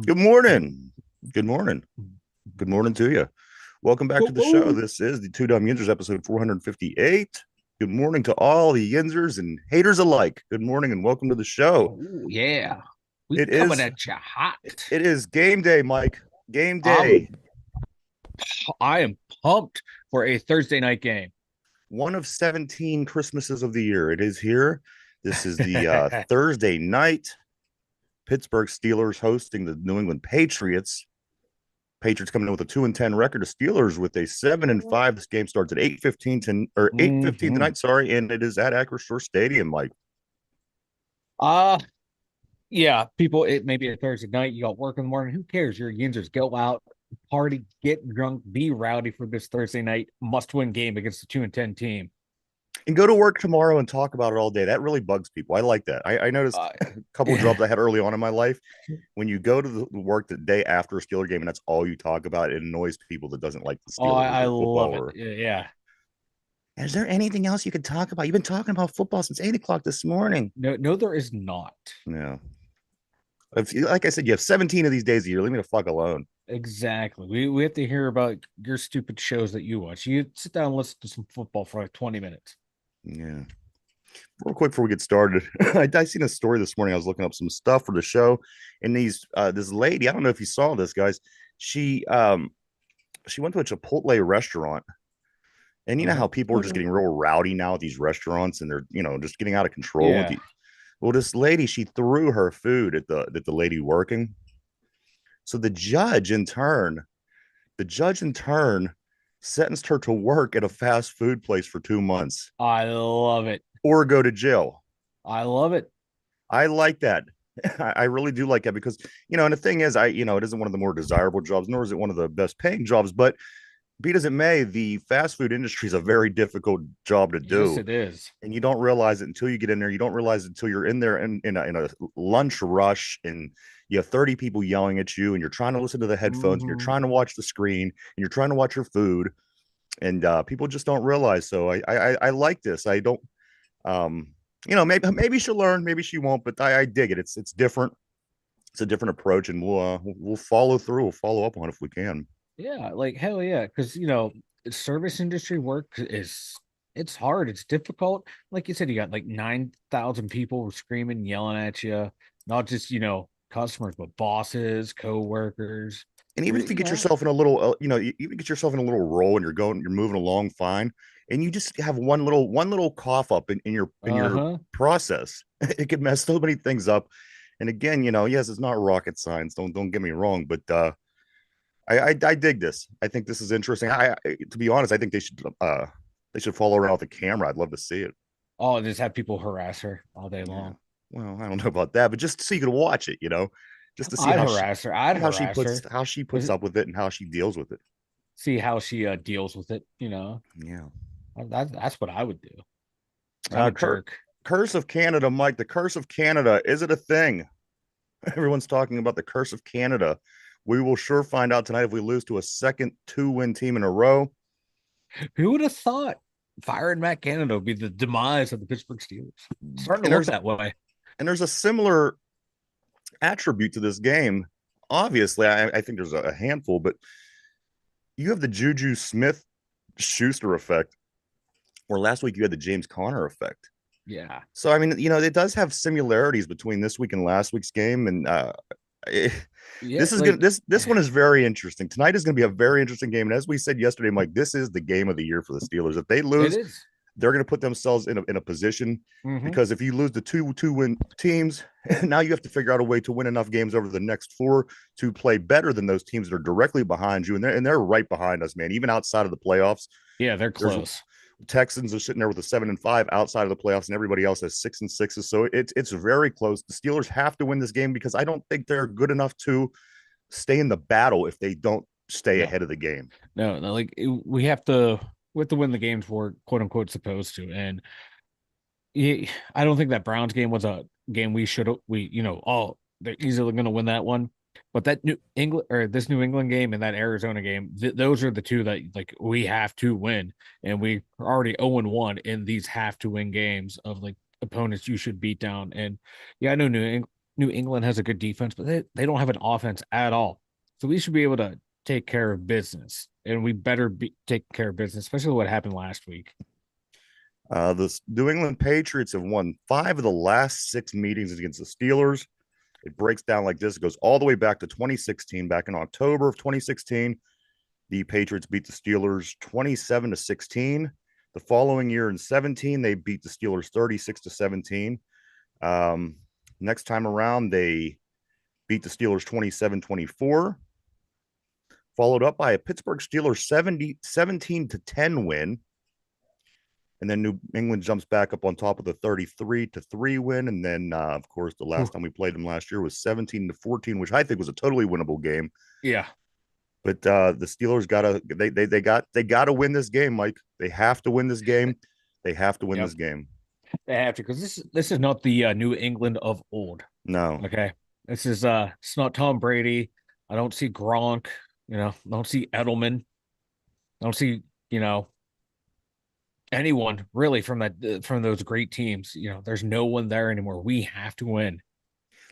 Good morning. Good morning. Good morning to you. Welcome back to the show. Whoa. This is the Two Dumb Yinzers episode 458. Good morning to all the Yinzers and haters alike. Good morning and welcome to the show. Oh, yeah. We It coming is at you hot. it is game day, Mike. Game I'm day. I am pumped for a Thursday night game. One of 17 Christmases of the year. It is here. This is the Thursday night. Pittsburgh Steelers hosting the New England Patriots. Patriots coming in with a 2-10 record. The Steelers with a 7-5. This game starts at 8:15 hmm tonight. Sorry, and it is at Acrisure Stadium, Mike. Uh yeah, people, it may be a Thursday night, you got work in the morning. Who cares? Your Yinzers go out, party, get drunk, be rowdy for this Thursday night must-win game against the 2-10 team. And go to work tomorrow and talk about it all day. That really bugs people. I like that. I noticed Uh, a couple of jobs I had early on in my life. When you go to the work the day after a Steeler game and that's all you talk about, it annoys people that doesn't like the oh, Steelers I or football. love it. Or Yeah. is there anything else you could talk about? You've been talking about football since 8 o'clock this morning. No, no, there is not. Yeah. Like I said, you have 17 of these days a year. Leave me the fuck alone. Exactly. We have to hear about your stupid shows that you watch. You sit down and listen to some football for like 20 minutes. Yeah. Real quick before we get started, I seen a story this morning. I was looking up some stuff for the show, and this lady, I don't know if you saw this, guys. She she went to a Chipotle restaurant, and you know Uh-huh. how people are just getting real rowdy now at these restaurants, and they're just getting out of control with Yeah. the. Well, this lady, she threw her food at the lady working. So the judge in turn sentenced her to work at a fast food place for 2 months I love it. or go to jail. I love it. I like that. I really do like that because, and the thing is, it isn't one of the more desirable jobs, nor is it one of the best paying jobs. But be it as it may, the fast food industry is a very difficult job to Yes, do. it is. And you don't realize it until you get in there. You don't realize it until you're in there in a lunch rush and you have 30 people yelling at you and you're trying to listen to the headphones and you're hmm trying to watch the screen and you're trying to watch your food. And people just don't realize. So I like this. I don't, um, maybe she'll learn, maybe she won't, but I dig it. It's different. It's a different approach, and we'll follow through. We'll follow up on it if we can. Yeah, like hell yeah. Because service industry work it's hard, it's difficult. Like you said, you got like 9,000 people screaming, yelling at you, not just customers, but bosses, co-workers. And even if you You get know, yourself in a little, you even get yourself in a little role, and you're moving along fine, and you just have one little cough up in your uh-huh. process, it could mess so many things up. And again, yes, it's not rocket science. Don't get me wrong, but I dig this. I think this is interesting. To be honest, I think they should follow around with the camera. I'd love to see it. Oh, just have people harass her all day Yeah. long. Well, I don't know about that, but just so you can watch it, just to see I'd how she harass her. I'd how she harass puts her. how she puts Is- up with it and how she deals with it. See how she deals with it. Yeah. That's what I would do. I'm Uh, a Cur- jerk. Curse of Canada, Mike. The Curse of Canada. Is it a thing? Everyone's talking about the Curse of Canada. We will sure find out tonight if we lose to a second two-win team in a row. Who would have thought firing Matt Canada would be the demise of the Pittsburgh Steelers? It's starting to And look there's that way. and there's a similar attribute to this game. Obviously, I think there's a handful, but you have the Juju Smith Schuster effect, or last week you had the James Conner effect. Yeah. So I mean, it does have similarities between this week and last week's game, and it, Yeah. this is gonna Like, this one is very interesting. Tonight is gonna be a very interesting game, and as we said yesterday, Mike, this is the game of the year for the Steelers. If they it lose, is. they're gonna put themselves in a position Mm-hmm. because if you lose the two win teams, now you have to figure out a way to win enough games over the next four to play better than those teams that are directly behind you, and they're right behind us, man. Even outside of the playoffs, Yeah, they're there's close. Texans are sitting there with a 7-5 outside of the playoffs, and everybody else has 6-6. So it's very close. The Steelers have to win this game because I don't think they're good enough to stay in the battle if they don't stay No, ahead of the game. no. Like we have to win the games we're quote unquote supposed to. And I don't think that Browns game was a game they're easily going to win that one. But that New England or this New England game and that Arizona game, those are the two that like we have to win, and we are already 0-1 in these have to win games of like opponents you should beat down. And yeah, I know New England has a good defense, but they don't have an offense at all. So we should be able to take care of business, and we better be taking care of business, especially what happened last week. The New England Patriots have won 5 of the last 6 meetings against the Steelers. It breaks down like this. It goes all the way back to 2016. Back in October of 2016, the Patriots beat the Steelers 27-16. The following year in 17, they beat the Steelers 36-17. Next time around, they beat the Steelers 27-24, followed up by a Pittsburgh Steelers 17-10 win. And then New England jumps back up on top of the 33-3 win. And then, of course, the last time we played them last year was 17-14, which I think was a totally winnable game. Yeah. But the Steelers gotta win this game, Mike. They have to win this game. They have to win this game. They have to, because this is not the New England of old. No. Okay. This is it's not Tom Brady. I don't see Gronk, I don't see Edelman. I don't see, anyone really from those great teams. There's no one there anymore. We have to win.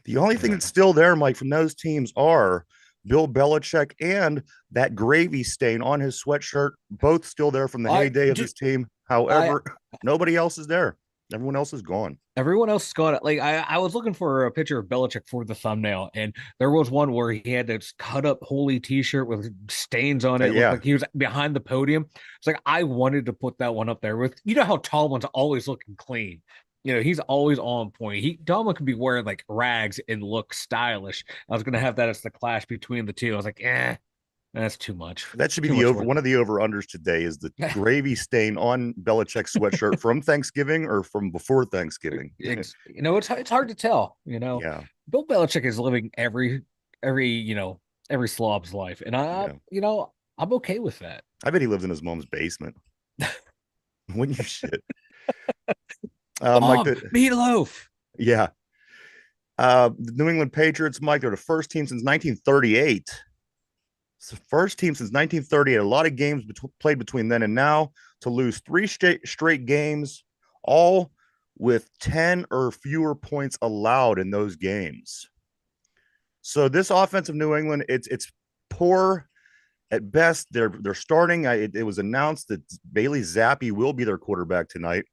The only thing that's still there, Mike, from those teams are Bill Belichick and that gravy stain on his sweatshirt, both still there from the heyday of his team. However, nobody else is there. Everyone else is gone. Everyone else is gone. Like I was looking for a picture of Belichick for the thumbnail, and there was one where he had this cut up holy t-shirt with stains on it. It looked like he was behind the podium. It's like I wanted to put that one up there with, how Tomlin's always looking clean. He's always on point. Tomlin could be wearing like rags and look stylish. I was gonna have that as the clash between the two. I was like, that's too much. That should be one of the over-unders today is the gravy stain on Belichick's sweatshirt from Thanksgiving or from before Thanksgiving. It's hard to tell. Yeah. Bill Belichick is living every slob's life, and I'm okay with that. I bet he lives in his mom's basement. Wouldn't you shit? Mike, meatloaf. Yeah. The New England Patriots, Mike, they're the first team since 1938. It's the first team since 1938. A lot of games played between then and now to lose 3 straight games, all with 10 or fewer points allowed in those games. So this offense of New England, it's poor at best. They're starting. It was announced that Bailey Zappi will be their quarterback tonight.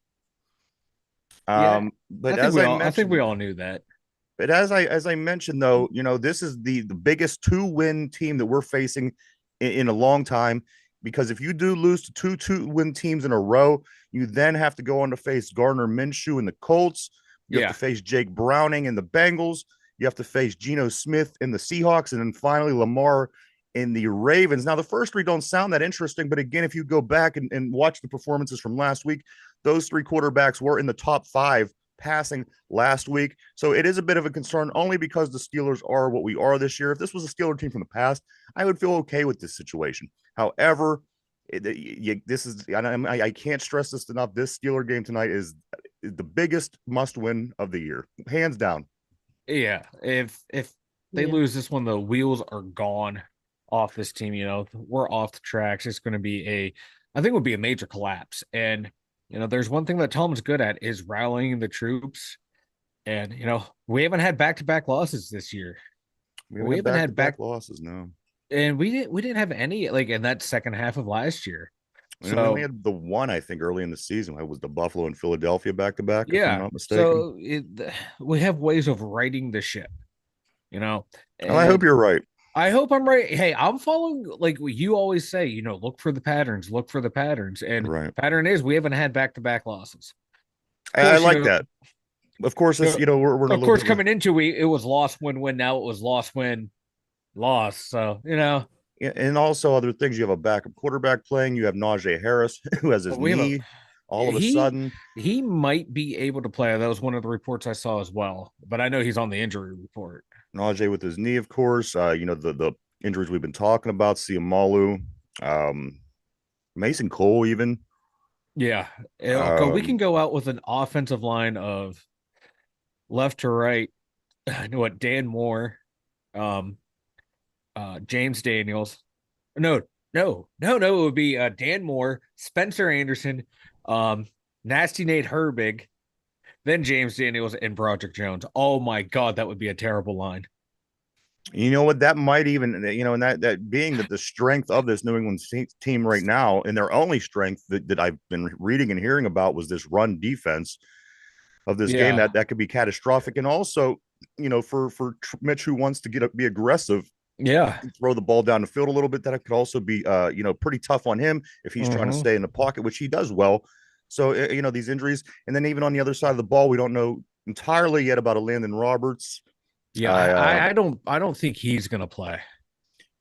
But I think we all knew that. But as I mentioned, though, this is the biggest 2-win team that we're facing in a long time. Because if you do lose to 2-win teams in a row, you then have to go on to face Gardner Minshew and the Colts. You have to face Jake Browning and the Bengals. You have to face Geno Smith and the Seahawks, and then finally Lamar in the Ravens. Now, the first 3 don't sound that interesting, but again, if you go back and watch the performances from last week, those 3 quarterbacks were in the top 5 passing last week. So it is a bit of a concern only because the Steelers are what we are this year. If this was a Steeler team from the past, I would feel okay with this situation. However, I can't stress this enough. This Steeler game tonight is the biggest must win of the year, hands down. Yeah. If they lose this one, the wheels are gone off this team. We're off the tracks. It's going to be I think it would be a major collapse. And there's one thing that Tom's good at is rallying the troops. And, we haven't had back-to-back losses this year. We haven't had back losses, no. And we didn't have any like in that second half of last year. So we only had the one, I think, early in the season. It was the Buffalo and Philadelphia back-to-back, if I'm not mistaken. So we have ways of righting the ship, And I hope you're right. I hope I'm right. Hey, I'm following like what you always say, look for the patterns, And pattern is we haven't had back-to-back losses. I like that. Of course, we're of course coming into it was loss, win. Now it was loss, win, loss. So, and also other things. You have a backup quarterback playing. You have Najee Harris, who has his knee. All of a sudden, he might be able to play. That was one of the reports I saw as well. But I know he's on the injury report. Najee with his knee, of course. The injuries we've been talking about. Siamalu, Mason Cole, even. Yeah, we can go out with an offensive line of left to right. Dan Moore, James Daniels. No. It would be Dan Moore, Spencer Anderson, Nasty Nate Herbig, Then James Daniels and Broderick Jones. Oh my God, that would be a terrible line. You know what? That might even, and that being that the strength of this New England team right now, and their only strength that I've been reading and hearing about was this run defense of this game Yeah. that could be catastrophic. And also, for Mitch, who wants to be aggressive, Yeah. throw the ball down the field a little bit, that could also be, pretty tough on him if he's trying to Hmm. stay in the pocket, which he does well. So, these injuries. And then even on the other side of the ball, we don't know entirely yet about a Landon Roberts. Yeah. Uh, uh, I don't think he's gonna play.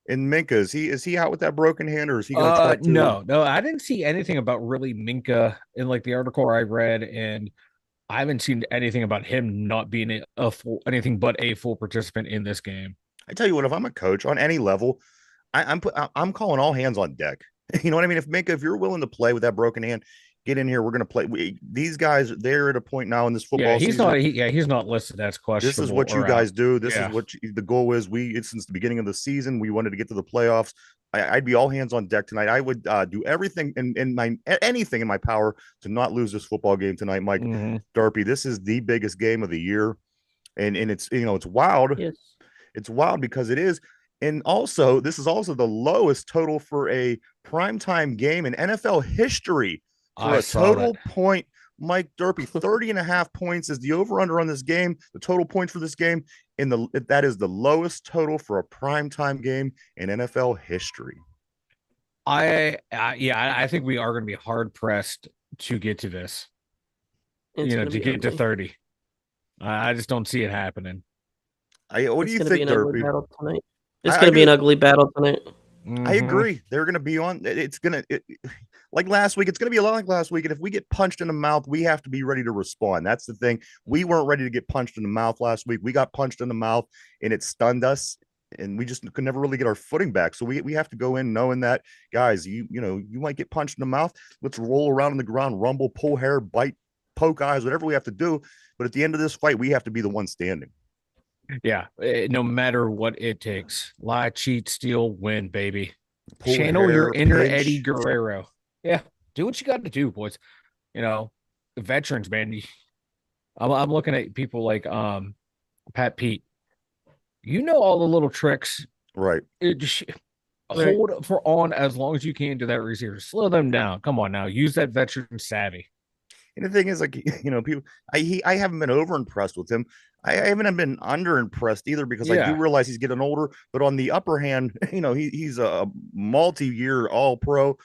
and Minka, is he out with that broken hand, or is he going to try to? No, I didn't see anything about really Minka in like the article I read, and I haven't seen anything about him not being a full anything but a full participant in this game. I tell you what, if I'm a coach on any level, I'm calling all hands on deck. You know what I mean? If Minka, if you're willing to play with that broken hand, get in here. We're going to play. These guys, they're at a point now in this Yeah, football season. he's not listed as This is questionable what you or out. guys do. This is Yeah. what the goal is. Since the beginning of the season, we wanted to get to the playoffs. I'd be all hands on deck tonight. I would do everything in my anything in my power to not lose this football game tonight, Mike Hmm. Darby. This is the biggest game of the year, and it's wild. Yes. It's wild because it is. And also, this is also the lowest total for a primetime game in NFL history for I a saw that. total point. Mike Durpee, 30 and a half points is the over-under on this game, the total points for this game. That is the lowest total for a primetime game in NFL history. I think we are going to be hard pressed to get to this. It's gonna To be get to ugly. 30. I just don't see it happening. What do It's you gonna be think, an ugly Durpee? battle tonight. It's I gonna be do. an ugly battle tonight. I Hmm. agree. They're going to be on. Like last week. It's going to be a lot like last week. And if we get punched in the mouth, we have to be ready to respond. That's the thing. We weren't ready to get punched in the mouth last week. We got punched in the mouth, and it stunned us, and we just could never really get our footing back. So we have to go in knowing that, guys, you might get punched in the mouth. Let's roll around on the ground, rumble, pull hair, bite, poke eyes, whatever we have to do. But at the end of this fight, we have to be the one standing. Yeah, no matter what it takes. Lie, cheat, steal, win, baby. Pull Channel your hair, inner Eddie pinch. Guerrero. Yeah, do what you got to do, boys. You know, veterans, man. I'm looking at people like Pat Pete. You know all the little tricks. Right. Just Right. hold for on as long as you can to that receiver. Slow them down. Come on now. Use that veteran savvy. And the thing is, like, people, I haven't been over impressed with him. I haven't been under impressed either because I do Yeah. realize he's getting older. But on the upper hand, he's a multi-year All Pro.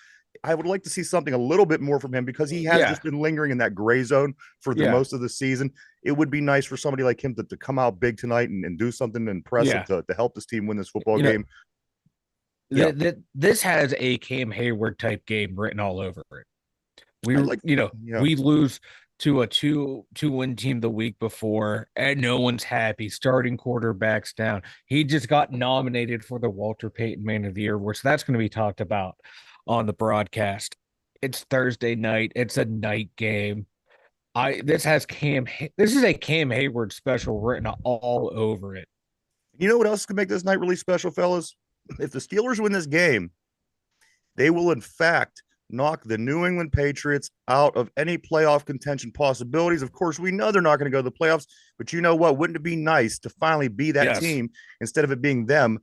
I would like to see something a little bit more from him because he has Yeah. just been lingering in that gray zone for the Yeah. most of the season. It would be nice for somebody like him to come out big tonight and do something impressive Yeah. to help this team win this football You know, game. Yeah, this has a Cam Hayward type game written all over it. I like. Yeah, We lose to a two win team the week before, and no one's happy. Starting quarterbacks down. He just got nominated for the Walter Payton Man of the Year, which that's going to be talked about on the broadcast. It's Thursday night. It's a night game. This is a Cam Hayward special written all over it. you know what else could make this night really special, fellas? If the Steelers win this game, they will, in fact, knock the New England Patriots out of any playoff contention possibilities. Of course, we know they're not going to go to the playoffs, but you know what? Wouldn't it be nice to finally be that Yes. team instead of it being them,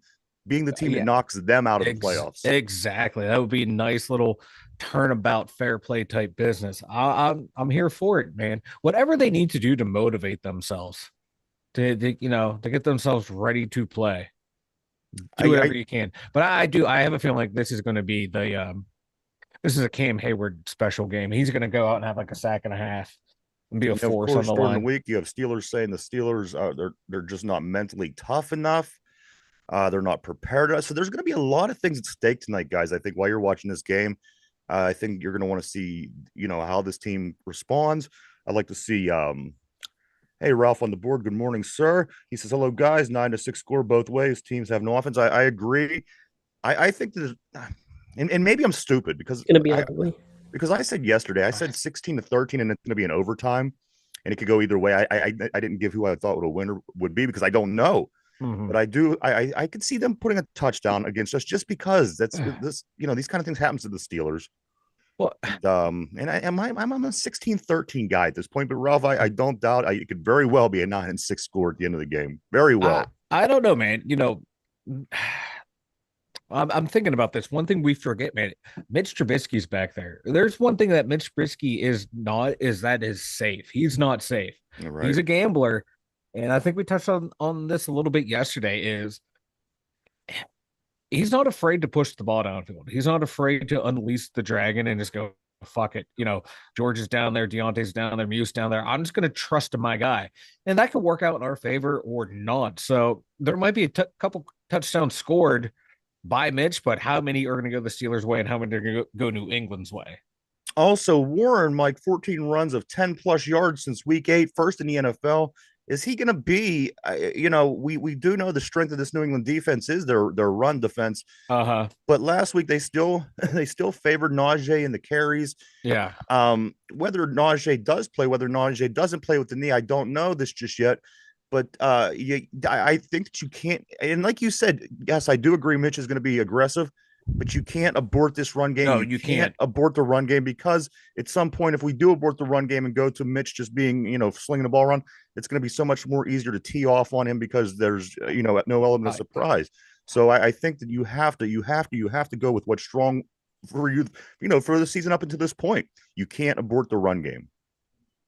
being the team that Yeah. knocks them out of the playoffs? Exactly. That would be a nice little turnabout, fair play type business. I'm here for it, man. Whatever they need to do to motivate themselves, to get themselves ready to play. I, Do I whatever you can. But I have a feeling like this is going to be this is a Cam Hayward special game. He's going to go out and have like a sack and a half and be a of force on course, the during the line. week, you have Steelers saying the Steelers they're just not mentally tough enough. They're not prepared. So there's going to be a lot of things at stake tonight, guys. I think while you're watching this game, I think you're going to want to see, how this team responds. I'd like to see. Hey, Ralph on the board. Good morning, sir. He says, "Hello, guys. 9-6 score both ways. Teams have no offense." I agree. I think that, and maybe I'm stupid It's gonna be I ugly. because I said yesterday, I said 16-13, and it's going to be an overtime, and it could go either way. I didn't give who I thought would a winner would be because I don't know. Mhm. But I do. I could see them putting a touchdown against us just because that's this. These kind of things happens to the Steelers. Well, And I'm a 16-13 guy at this point, but Ralph, I don't doubt it could very well be a 9-6 score at the end of the game. Very I well. I don't know, man. I'm thinking about this. One thing we forget, man, Mitch Trubisky's back there. There's one thing that Mitch Trubisky is not, is that is safe. He's not safe. All right. He's a gambler. And I think we touched on this a little bit yesterday, is he's not afraid to push the ball downfield. He's not afraid to unleash the dragon and just go, fuck it. George is down there, Deontay's down there, Muse down there. I'm just going to trust my guy. And that could work out in our favor or not. So there might be a couple touchdowns scored by Mitch, but how many are going to go the Steelers' way and how many are going to go New England's way? Also, Warren, Mike, 14 runs of 10 plus yards since week 8, first in the NFL. Is he going to be, we do know the strength of this New England defense is their run defense. But last week they still favored Najee in the carries. Yeah. Whether Najee does play, whether Najee doesn't play with the knee, I don't know this just yet. But I think that you can't. And like you said, yes, I do agree Mitch is going to be aggressive, but you can't abort this run game. No, you can't abort the run game, because at some point, if we do abort the run game and go to Mitch just being, slinging the ball around, it's going to be so much more easier to tee off on him because there's, no element of surprise. So I think that you have to go with what's strong for you, for the season up until this point. You can't abort the run game.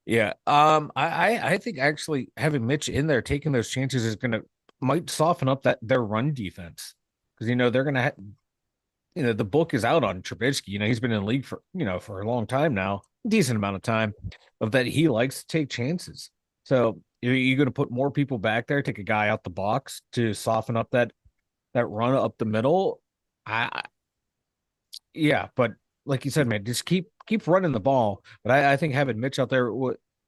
Yeah. I think actually having Mitch in there taking those chances is might soften up their run defense, because they're gonna the book is out on Trubisky. He's been in the league for for a long time now, decent amount of time, of that he likes to take chances. So you're going to put more people back there, take a guy out the box to soften up that run up the middle. Yeah, but like you said, man, just keep running the ball. But I think having Mitch out there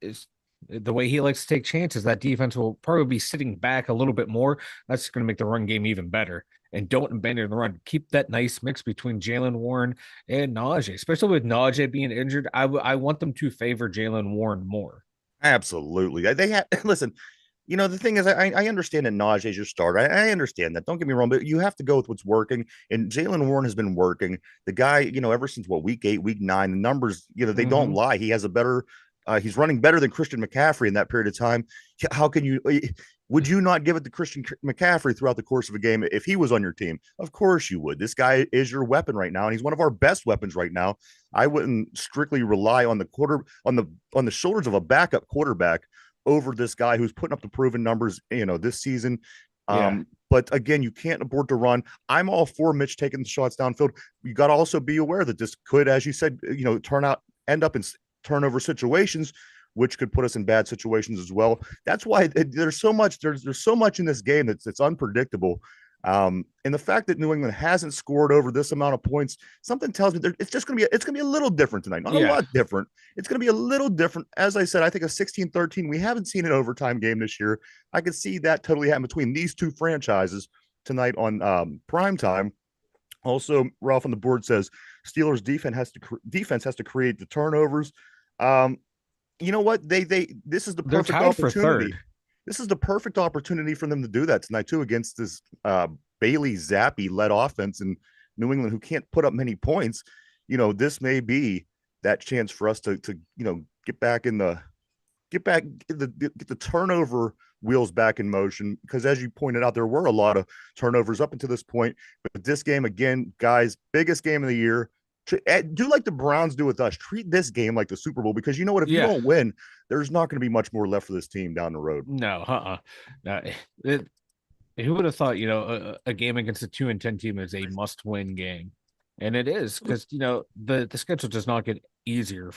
is the way he likes to take chances. That defense will probably be sitting back a little bit more. That's going to make the run game even better. And don't abandon the run. Keep that nice mix between Jaylen Warren and Najee, especially with Najee being injured. I want them to favor Jaylen Warren more. Absolutely. They have listen. The thing is, I understand that Najee is your starter. I understand that. Don't get me wrong, but you have to go with what's working. And Jaylen Warren has been working. The guy, ever since week 8, week 9, the numbers, they don't lie. He has a better. He's running better than Christian McCaffrey in that period of time. How can you? Would you not give it to Christian McCaffrey throughout the course of a game if he was on your team? Of course you would. This guy is your weapon right now, and he's one of our best weapons right now. I wouldn't strictly rely on the shoulders of a backup quarterback over this guy who's putting up the proven numbers, this season. But again, you can't abort the run. I'm all for Mitch taking the shots downfield. You got to also be aware that this could, as you said, end up in turnover situations, which could put us in bad situations as well. That's why there's so much in this game that's unpredictable. And the fact that New England hasn't scored over this amount of points, something tells me it's going to be a little different tonight. Not a lot different. It's going to be a little different. As I said, I think a 16-13, we haven't seen an overtime game this year. I could see that totally happen between these two franchises tonight on prime time. Also, Ralph on the board says Steelers defense has to create the turnovers. You know what? This is the perfect opportunity. This is the perfect opportunity for them to do that tonight too, against this Bailey Zappi led offense in New England, who can't put up many points. This may be that chance for us to get the turnover wheels back in motion, because as you pointed out, there were a lot of turnovers up until this point. But this game, again, guys, biggest game of the year. Do like the Browns do with us. Treat this game like the Super Bowl, because you know what? If you don't win, there's not going to be much more left for this team down the road. No, who would have thought, a game against a 2-10 team is a must-win game, and it is, because the schedule does not get easier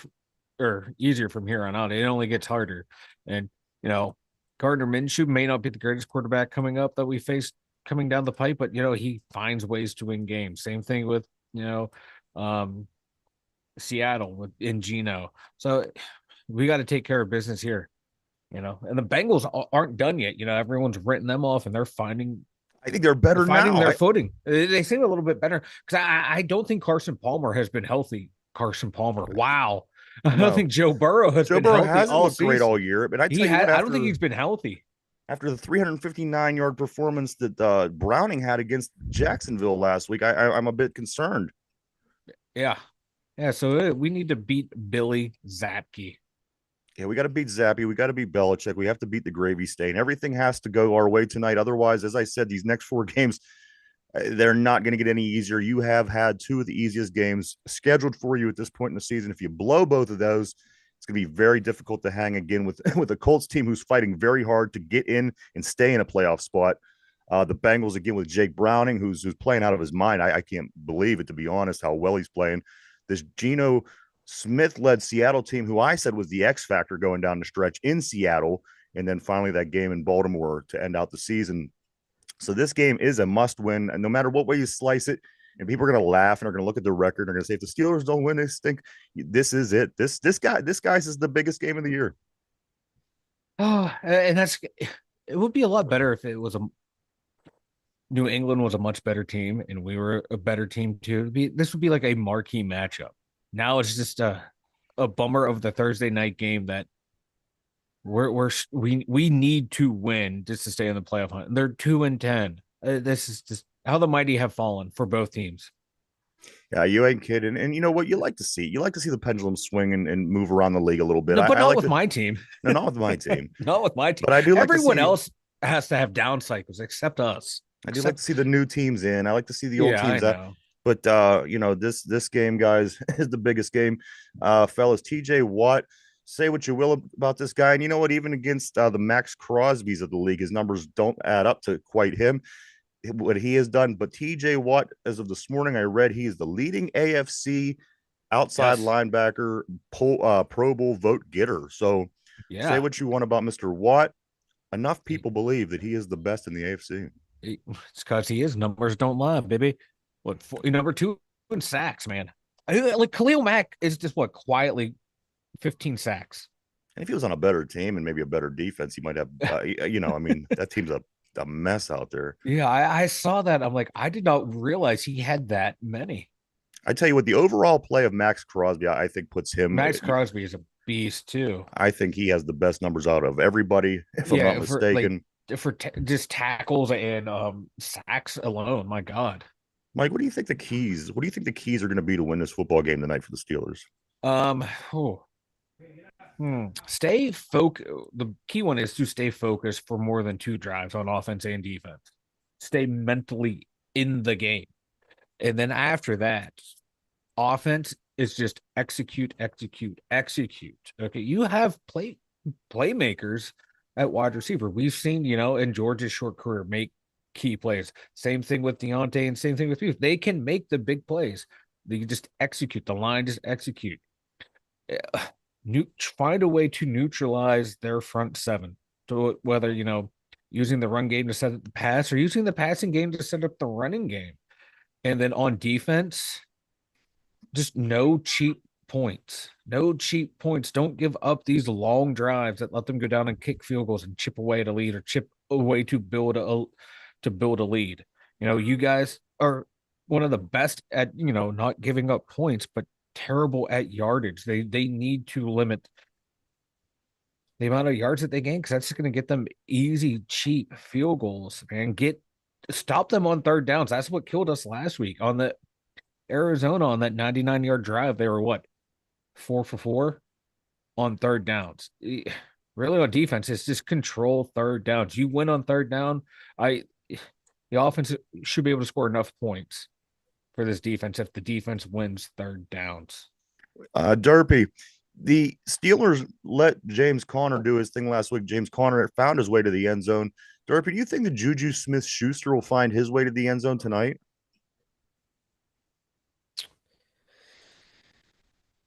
from here on out. It only gets harder, and Gardner Minshew may not be the greatest quarterback coming up that we face coming down the pipe, but he finds ways to win games. Same thing with Seattle in Geno. So we got to take care of business here, and the Bengals aren't done yet. Everyone's written them off, and they're finding. I think they're better finding now. Their footing. They seem a little bit better, because I don't think Carson Palmer has been healthy. Carson Palmer, wow. I don't think Joe Burrow has been healthy. Hasn't looked great all year, but I don't think he's been healthy. After the 359-yard performance that Browning had against Jacksonville last week, I'm a bit concerned. Yeah. Yeah, so we need to beat Billy Zapke. Yeah, we got to beat Zappy. We got to beat Belichick. We have to beat the gravy stain. Everything has to go our way tonight. Otherwise, as I said, these next 4 games, they're not going to get any easier. You have had 2 of the easiest games scheduled for you at this point in the season. If you blow both of those, it's going to be very difficult to hang again with with a Colts team who's fighting very hard to get in and stay in a playoff spot. The Bengals again with Jake Browning, who's playing out of his mind. I can't believe it, to be honest, how well he's playing. This Geno Smith-led Seattle team, who I said was the X factor going down the stretch in Seattle, and then finally that game in Baltimore to end out the season. So this game is a must-win, and no matter what way you slice it, and people are going to laugh and are going to look at the record and are going to say, if the Steelers don't win, they stink. This is it. This guy's is the biggest game of the year. Oh, and it would be a lot better if it was a New England was a much better team and we were a better team too. This would be like a marquee matchup. Now it's just a bummer of the Thursday night game that we need to win just to stay in the playoff hunt. And they're 2-10. This is just how the mighty have fallen for both teams. Yeah, you ain't kidding. And you know what? You like to see. You like to see the pendulum swing and move around the league a little bit. No, but I not like with to, my team. no, not with my team. Not with my team. But I do like Everyone to see, else has to have down cycles except us. I do like to see the new teams in. I like to see the old teams out. But this game, guys, is the biggest game. Fellas, TJ Watt, say what you will about this guy. And you know what? Even against the Max Crosbys of the league, his numbers don't add up to quite what he has done. But TJ Watt, as of this morning, I read he is the leading AFC outside linebacker Pro Bowl vote getter. So say what you want about Mr. Watt. Enough people believe that he is the best in the AFC. It's because he is. Numbers don't lie, baby. Number 2 in sacks, man. Like Khalil Mack is just quietly 15 sacks. And if he was on a better team and maybe a better defense, he might have. That team's a mess out there. Yeah, I saw that. I'm like, I did not realize he had that many. I tell you what, the overall play of Max Crosby, I think puts him. Max Crosby is a beast too. I think he has the best numbers out of everybody, if I'm not mistaken. For just tackles and sacks alone, my God. Mike, what do you think the keys are going to be to win this football game tonight for the Steelers? Stay focused. The key one is to stay focused for more than 2 drives on offense and defense. Stay mentally in the game. And then after that, offense is just execute. Okay, you have playmakers at wide receiver. We've seen, in George's short career, make key plays. Same thing with Deontay and same thing with you. They can make the big plays. They just execute. The line just execute. Find a way to neutralize their front 7. So whether, using the run game to set up the pass or using the passing game to set up the running game. And then on defense, just no cheap points. No cheap points. Don't give up these long drives that let them go down and kick field goals and chip away at a lead or chip away to build a lead. You guys are one of the best at, not giving up points, but terrible at yardage. They need to limit the amount of yards that they gain because that's going to get them easy, cheap field goals and stop them on third downs. That's what killed us last week on the Arizona on that 99-yard drive. They were 4 for 4 on third downs. Really on defense, it's just control third downs. You win on third down. The offense should be able to score enough points for this defense if the defense wins third downs. Derpy, the Steelers let James Conner do his thing last week. James Conner found his way to the end zone. Derpy, do you think that Juju Smith-Schuster will find his way to the end zone tonight?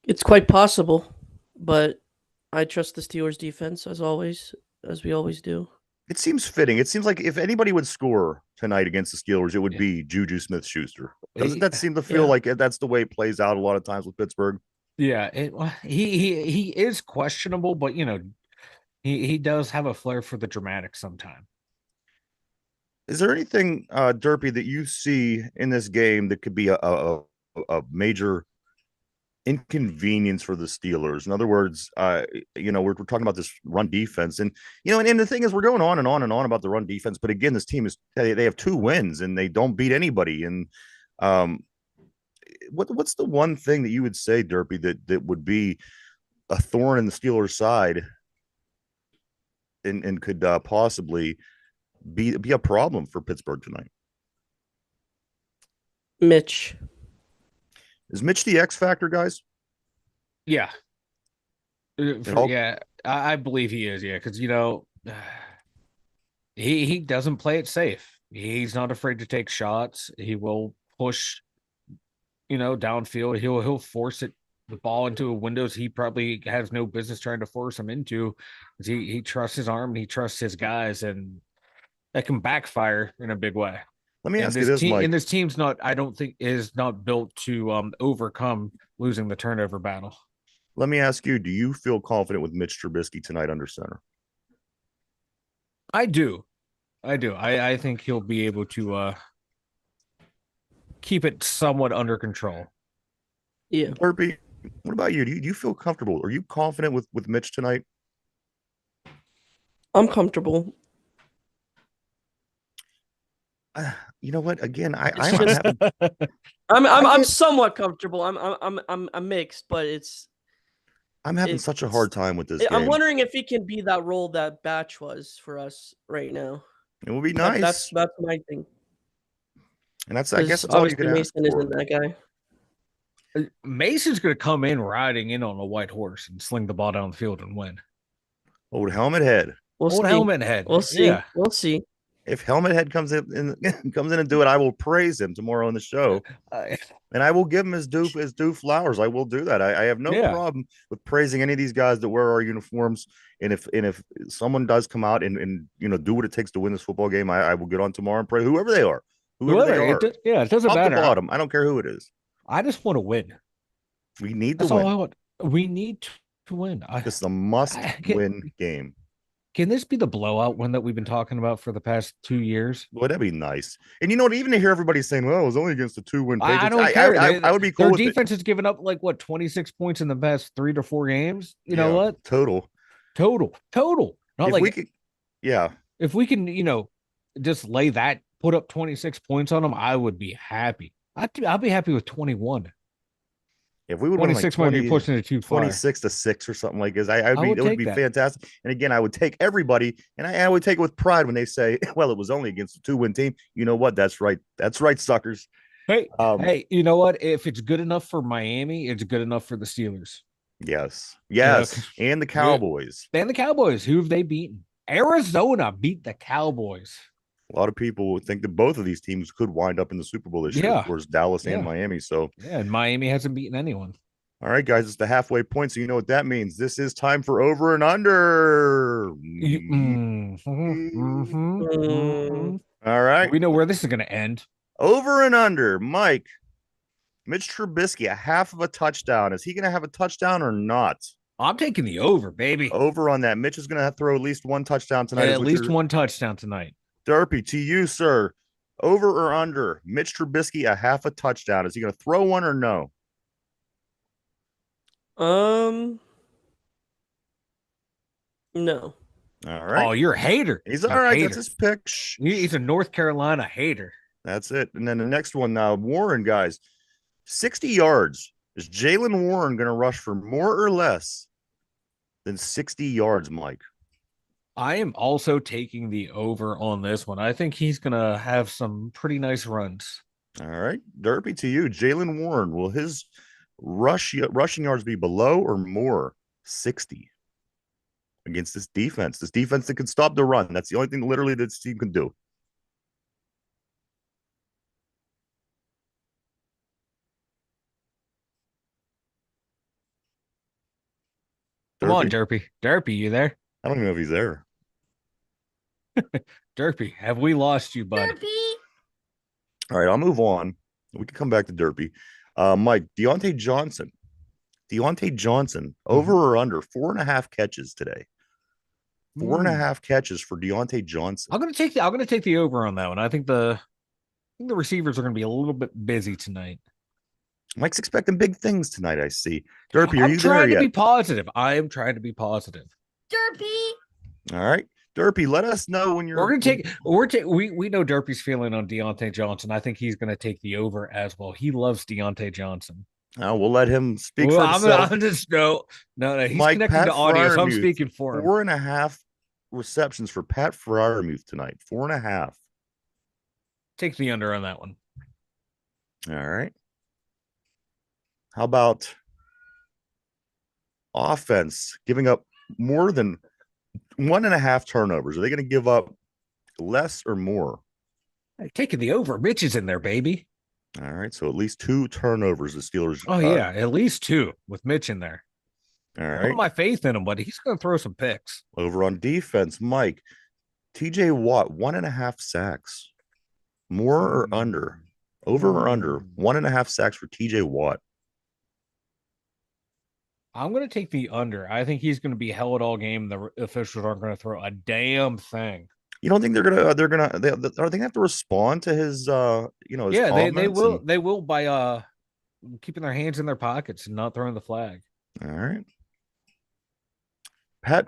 It's quite possible, but I trust the Steelers defense as always, as we always do. It seems fitting. It seems like if anybody would score tonight against the Steelers, it would be Juju Smith-Schuster. Doesn't that seem to feel like that's the way it plays out a lot of times with Pittsburgh? Yeah, he is questionable, but he does have a flair for the dramatic sometimes. Is there anything, Derpy, that you see in this game that could be a major inconvenience for the Steelers? In other words, we're talking about this run defense, and the thing is, we're going on and on and on about the run defense, but again, this team they have 2 wins and they don't beat anybody, and what's the one thing that you would say, Derpy, that would be a thorn in the Steelers' side and could possibly be a problem for Pittsburgh tonight? Mitch. Is Mitch the X factor, guys? Yeah. All- Yeah, I believe he is. Yeah, because he doesn't play it safe. He's not afraid to take shots. He will push, downfield. He'll force the ball into windows he probably has no business trying to force him into. He trusts his arm and he trusts his guys, and that can backfire in a big way. Let me And ask you this, Mike. And this team's not, I don't think, is not built to overcome losing the turnover battle. Let me ask you, do you feel confident with Mitch Trubisky tonight under center? I do. I think he'll be able to keep it somewhat under control. Yeah. Derpy, what about you? Do you feel comfortable? Are you confident with Mitch tonight? I'm comfortable. You know what? Again, It's just- I'm somewhat comfortable. I'm mixed, but I'm having such a hard time with this I'm game. wondering if he can be that role that Batch was for us right now. It would be nice. That's my thing. And that's, I guess, that's all you can ask Mason for. isn't that guy. Mason's going to come in riding in on a white horse and sling the ball down the field and win. Old helmet head. Old helmet head. We'll see. Yeah. We'll see. If helmet head comes in and do it, I will praise him tomorrow on the show, and I will give him his due flowers. I will do that. I have no problem with praising any of these guys that wear our uniforms. And if someone does come out and do what it takes to win this football game, I will get on tomorrow and praise whoever they are. Whoever they are. It doesn't Top matter. To bottom. I don't care who it is. I just want to win. We need to That's win. all I want. We need to win. This is a must-win game. Can this be the blowout win that we've been talking about for the past 2 years? Well, that'd be nice. And you know what? Even to hear everybody saying, "Well, it was only against the 2-win Patriots," I don't care. I would be cool with it. Their defense has given up 26 points in the past 3 to 4 games. You know what? Total. Not if like we could, if we can, just lay that, put up 26 points on them, I would be happy. I'll be happy with 21. If we would 26 win might be pushing it too far. 26-6 or something like this, it would be fantastic. And again, I would take everybody, and I would take it with pride when they say, "Well, it was only against a 2-win team." You know what? That's right. That's right, suckers. Hey, you know what? If it's good enough for Miami, it's good enough for the Steelers. Yes, and the Cowboys. And the Cowboys. Who have they beaten? Arizona beat the Cowboys. A lot of people think that both of these teams could wind up in the Super Bowl this year. Of course, Dallas and Miami. So and Miami hasn't beaten anyone. All right, guys, it's the halfway point, so you know what that means. This is time for over and under. All right, we know where this is going to end. Over and under, Mike. Mitch Trubisky, a half of a touchdown. Is he going to have a touchdown or not? I'm taking the over, baby. Over on that. Mitch is going to have to throw at least one touchdown tonight. At least one touchdown tonight. Derpy, to you, sir. Over or under? Mitch Trubisky, a half a touchdown. Is he going to throw one or no? No. All right. Oh, you're a hater. He's all right. That's his pick. He's a North Carolina hater. That's it. And then the next one now, Warren, guys. 60 yards. Is Jalen Warren going to rush for more or less than 60 yards, Mike? I am also taking the over on this one. I think he's going to have some pretty nice runs. All right. Derpy, to you. Jalen Warren, will his rushing yards be below or more 60 against this defense that can stop the run? That's the only thing literally this team can do. Come on, Derpy, you there? I don't even know if he's there. Derpy, have we lost you, bud? Derpy. All right, I'll move on. We can come back to Derpy. Mike, Deontay Johnson, over or under 4.5 catches today? 4.5 catches for Deontay Johnson. I'm gonna take the over on that one. I think the receivers are gonna be a little bit busy tonight. Mike's expecting big things tonight, I see. Derpy, are you there yet? I'm trying to be positive. I am trying to be positive. Derpy. All right. Derpy, let us know when you're. We're gonna take. We know Derpy's feeling on Deontay Johnson. I think he's gonna take the over as well. He loves Deontay Johnson. We'll let him speak Well, for himself. I'm just no. He's Mike, connecting Pat to audio, so I'm Freiermuth, speaking for him. 4.5 receptions for Pat Freiermuth tonight. 4.5. Take the under on that one. All right. How about offense giving up more than 1.5 turnovers? Are they going to give up less or more? Hey, taking the over. Mitch is in there, baby. All right. So at least 2 turnovers the Steelers. Oh, yeah. At least 2 with Mitch in there. All I right. put my faith in him, but he's going to throw some picks. Over on defense, Mike, TJ Watt, 1.5 sacks. More or under? Over or under? 1.5 sacks for TJ Watt. I'm going to take the under. I think he's going to be held all game. The officials aren't going to throw a damn thing. You don't think are they gonna have to respond to his his they will by keeping their hands in their pockets and not throwing the flag. All right.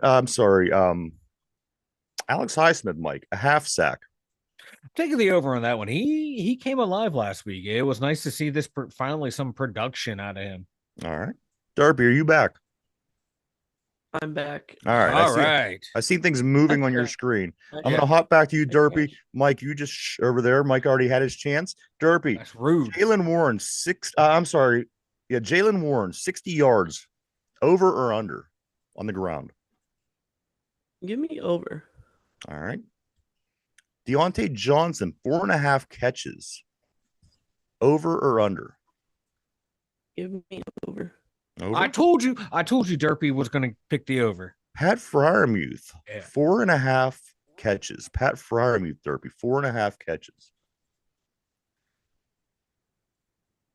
I'm sorry, Alex Highsmith, Mike, a half sack. Taking the over on that one. He came alive last week. It was nice to see this finally some production out of him. All right. Derpy, are you back? I'm back. All right. All right. I see things moving on your screen. I'm going to hop back to you, Derpy. Mike, you just over there. Mike already had his chance. Derpy. That's rude. Jalen Warren, Jalen Warren, 60 yards. Over or under on the ground? Give me over. All right. Deontay Johnson, 4.5 catches. Over or under? Give me over. Over? I told you, Derpy was going to pick the over. Pat Freiermuth, 4.5 catches. Pat Freiermuth, Derpy, 4.5 catches.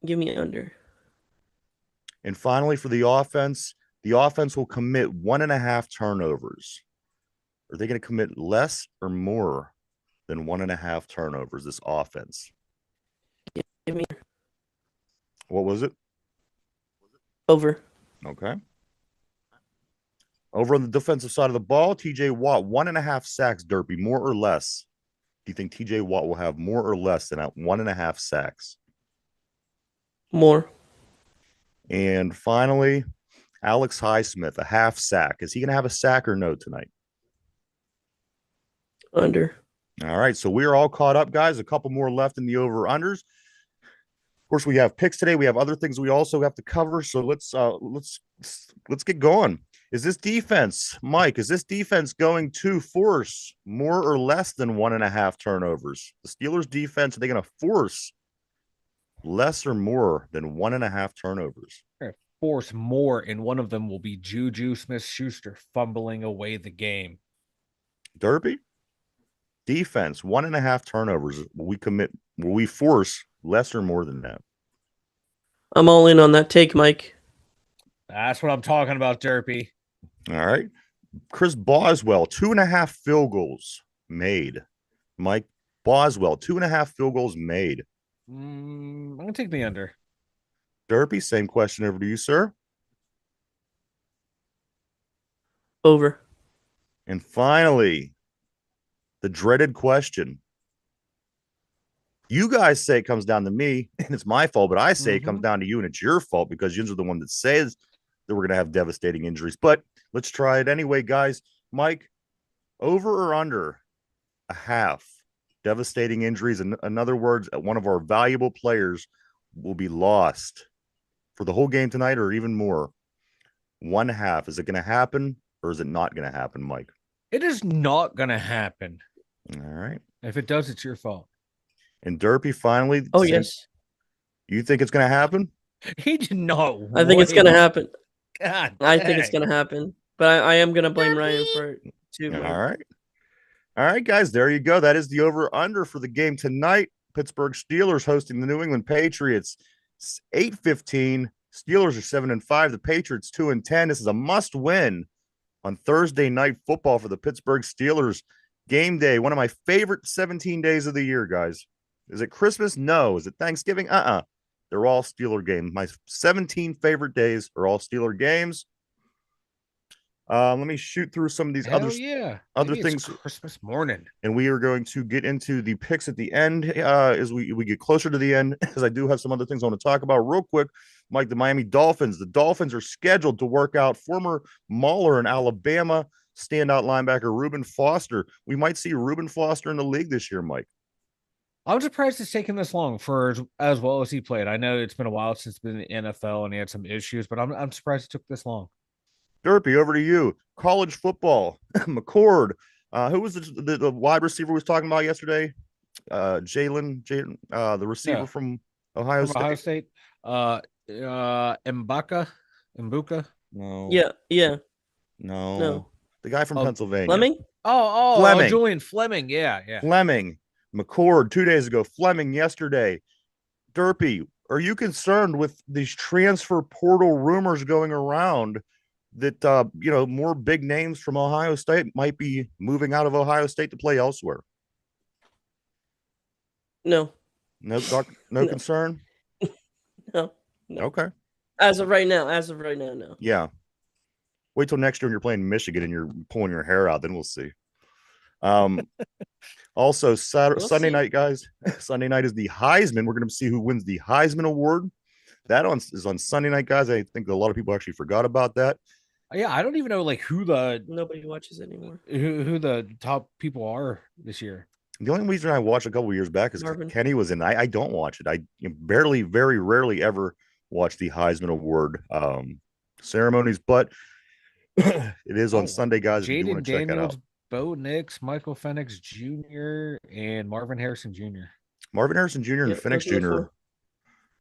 Give me under. And finally, for the offense will commit 1.5 turnovers. Are they going to commit less or more than 1.5 turnovers, this offense? Give me. What was it? Over. Okay. Over on the defensive side of the ball, TJ Watt, 1.5 sacks, Derpy, more or less? Do you think TJ Watt will have more or less than 1.5 sacks? More. And finally, Alex Highsmith, a half sack. Is he going to have a sack or no tonight? Under. All right. So we're all caught up, guys. A couple more left in the over-unders. Of course, we have picks today. We have other things we also have to cover. So let's get going. Is this defense, Mike, going to force more or less than 1.5 turnovers? The Steelers defense, are they going to force less or more than 1.5 turnovers? Force more, and one of them will be Juju Smith-Schuster fumbling away the game. Derpy, defense, 1.5 turnovers. Will we force less or more than that? I'm all in on that take, Mike. That's what I'm talking about, Derpy. All right. Chris Boswell, 2.5 field goals made. Mike Boswell, 2.5 field goals made. I'm going to take the under. Derpy, same question over to you, sir. Over. And finally, the dreaded question. You guys say it comes down to me, and it's my fault, but I say it comes down to you, and it's your fault because you're the one that says that we're going to have devastating injuries. But let's try it anyway, guys. Mike, over or under a half devastating injuries? In other words, one of our valuable players will be lost for the whole game tonight or even more. 1/2. Is it going to happen or is it not going to happen, Mike? It is not going to happen. All right. If it does, it's your fault. And Derpy, finally. Oh, yes. You think it's going to happen? He did not. I think it's going to happen. God, I think it's going to happen. But I am going to blame Ryan for it, too. All right. All right, guys. There you go. That is the over-under for the game tonight. Pittsburgh Steelers hosting the New England Patriots. 8-15. Steelers are 7-5. The Patriots 2-10. This is a must-win on Thursday night football for the Pittsburgh Steelers. Game day, one of my favorite 17 days of the year, guys. Is it Christmas? No. Is it Thanksgiving? They're all Steeler games. My 17 favorite days are all Steeler games. Let me shoot through some of these Hell yeah. other Maybe it's things, Christmas morning. and we are going to get into the picks at the end as we get closer to the end, because I do have some other things I want to talk about real quick. Mike, the Miami Dolphins. The Dolphins are scheduled to work out former Mauler in Alabama standout linebacker Reuben Foster. We might see Reuben Foster in the league this year, Mike. I'm surprised it's taken this long for as well as he played. I know it's been a while since he's been in the NFL and he had some issues, but I'm surprised it took this long. Derpy, over to you. College football. McCord. Who was the wide receiver we was talking about yesterday? Jalen, the receiver from Ohio State. Ohio State. Mbuka. No. Yeah. No. The guy from Pennsylvania. Fleming? Fleming. Julian Fleming. Yeah. Fleming. McCord 2 days ago. Fleming yesterday. Derpy, are you concerned with these transfer portal rumors going around that more big names from Ohio State might be moving out of Ohio State to play elsewhere? No. No concern? No. Okay. As of right now, no. Yeah. Wait till next year when you're playing Michigan and you're pulling your hair out, then we'll see. Also, Sunday night, guys. Sunday night is the Heisman. We're going to see who wins the Heisman Award. That is on Sunday night, guys. I think a lot of people actually forgot about that. Yeah, I don't even know who nobody watches anymore. Who the top people are this year. The only reason I watched a couple years back is Kenny was in. I don't watch it. I barely, very rarely ever watch the Heisman Award ceremonies, but it is on Sunday, guys. If you want to check it out. Bo Nix, Michael Penix Jr., and Marvin Harrison Jr. Marvin Harrison Jr. and Penix Jr.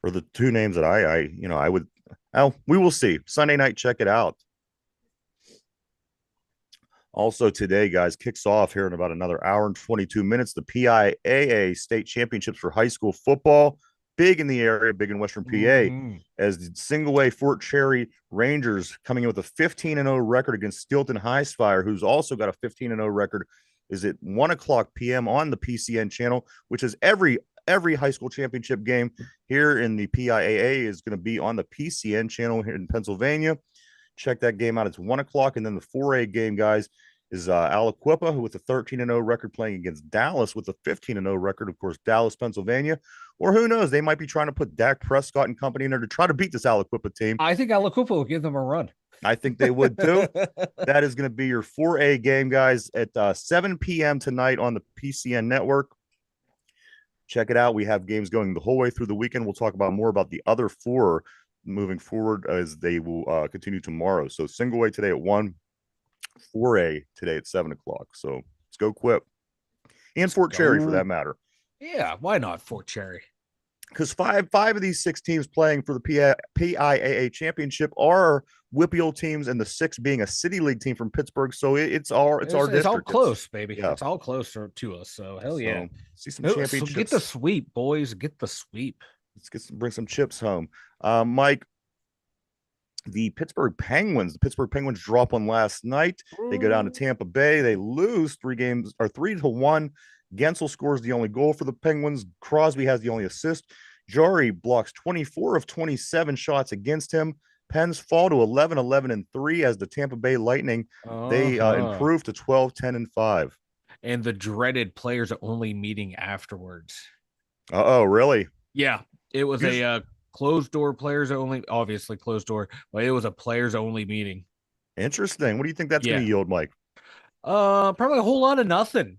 are the two names that I would. Oh, we will see. Sunday night, check it out. Also today, guys, kicks off here in about another hour and 22 minutes. The PIAA state championships for high school football. Big in the area, big in Western PA, as the single-A Fort Cherry Rangers coming in with a 15-0 record against Stilton Highspire, who's also got a 15-0 record, is at 1:00 p.m. on the PCN channel, which is every high school championship game here in the PIAA is going to be on the PCN channel here in Pennsylvania. Check that game out. It's 1:00, and then the 4A game, guys, is Aliquippa, who with a 13-0 record playing against Dallas with a 15-0 record, of course, Dallas, Pennsylvania. Or who knows? They might be trying to put Dak Prescott and company in there to try to beat this Aliquippa team. I think Aliquippa will give them a run. I think they would too. That is going to be your 4A game, guys, at 7 p.m. tonight on the PCN network. Check it out. We have games going the whole way through the weekend. We'll talk about more about the other four moving forward as they will continue tomorrow. So single A today at 1, 4A today at 7:00. So let's go Quip. And Fort Cherry for that matter. Yeah, why not Fort Cherry? Because five of these 6 teams playing for the PIAA championship are WPIAL teams, and the 6th being a city league team from Pittsburgh. So it's our district. It's all close, baby. Yeah. It's all close to us. So hell yeah. See some championships. So get the sweep, boys. Get the sweep. Let's bring some chips home. Mike, the Pittsburgh Penguins drop one last night. They go down to Tampa Bay. They lose 3-1. Gensel scores the only goal for the Penguins. Crosby has the only assist. Jari blocks 24 of 27 shots against him. Pens fall to 11-11-3 as the Tampa Bay Lightning they improve to 12-10-5. And the dreaded players only meeting afterwards. Oh, really? Yeah, it was a closed door players only. Obviously closed door, but it was a players only meeting. Interesting. What do you think that's going to yield, Mike? Probably a whole lot of nothing.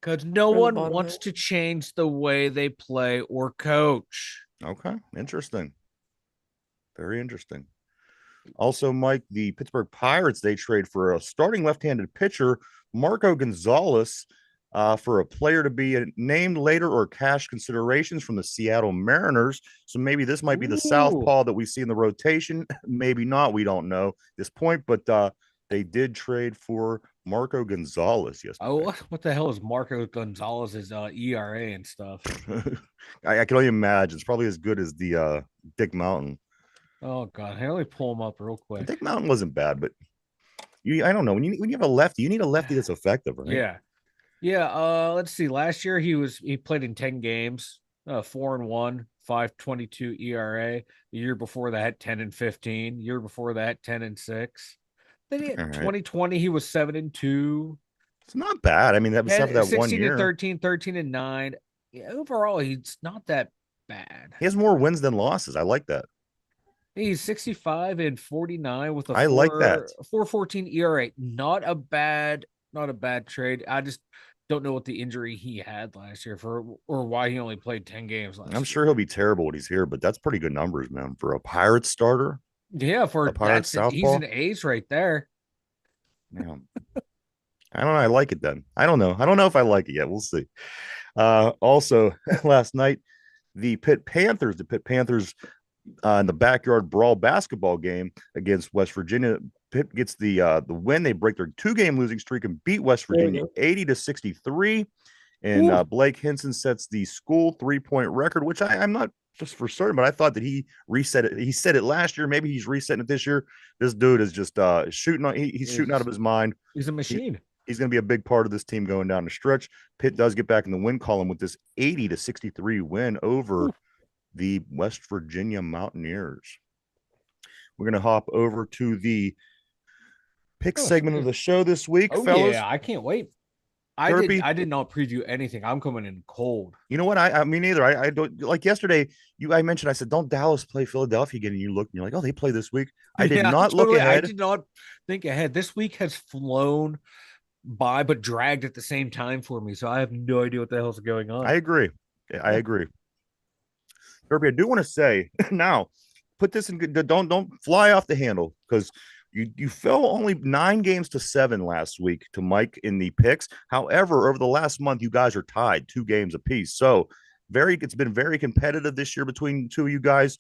Because no one wants to change the way they play or coach. Okay. Interesting. Very interesting. Also, Mike, the Pittsburgh Pirates, they trade for a starting left-handed pitcher, Marco Gonzalez, for a player to be named later or cash considerations from the Seattle Mariners. So maybe this might be the southpaw that we see in the rotation. Maybe not. We don't know at this point, but they did trade for Marco Gonzalez yesterday. Oh, what the hell is Marco Gonzalez's ERA and stuff? I can only imagine. It's probably as good as the Dick Mountain. Oh God, let me pull him up real quick. Dick Mountain wasn't bad, but I don't know. When you have a lefty, you need a lefty that's effective, right? Yeah. Let's see. Last year he played in 10 games, 4-1, 5.22 ERA. The year before that, 10-15. Year before that, 10-6. Then All right. 2020, he was 7-2. It's not bad. I mean, that was after that 1 16 year. and 13, 13 and 9. Yeah, overall, he's not that bad. He has more wins than losses. I like that. He's 65 and 49 with a I like that. 4.14 ERA. Not a bad trade. I just don't know what the injury he had last year or why he only played 10 games last year. I'm sure he'll be terrible when he's here, but that's pretty good numbers, man, for a Pirates starter. Yeah, A Pirates he's southpaw. an ace right there. Yeah. I don't know. I like it then. I don't know. I don't know if I like it yet. We'll see. Also, last night, the Pitt Panthers in the backyard brawl basketball game against West Virginia. Pitt gets the win. They break their 2-game losing streak and beat West Virginia 80-63. And Blake Hinson sets the school 3-point record, which I'm not just for certain, but I thought that he reset it. He said it last year. Maybe he's resetting it this year. This dude is just shooting. He's shooting out of his mind. He's a machine. He's going to be a big part of this team going down the stretch. Pitt does get back in the win column with this 80-63 win over the West Virginia Mountaineers. We're going to hop over to the pick segment of the show this week, fellas. Yeah, I can't wait. I did not preview anything. I'm coming in cold. You know what? I mean, neither. I don't like yesterday. I mentioned. I said, "Don't Dallas play Philadelphia again?" And you look, and you're like, "Oh, they play this week." I did not look ahead. I did not think ahead. This week has flown by, but dragged at the same time for me. So I have no idea what the hell's going on. I agree. I agree. Derby, I do want to say now, put this in good. Don't fly off the handle because you fell only 9 games to 7 last week to Mike in the picks. However, over the last month, you guys are tied 2 games apiece. So it's been very competitive this year between the two of you guys.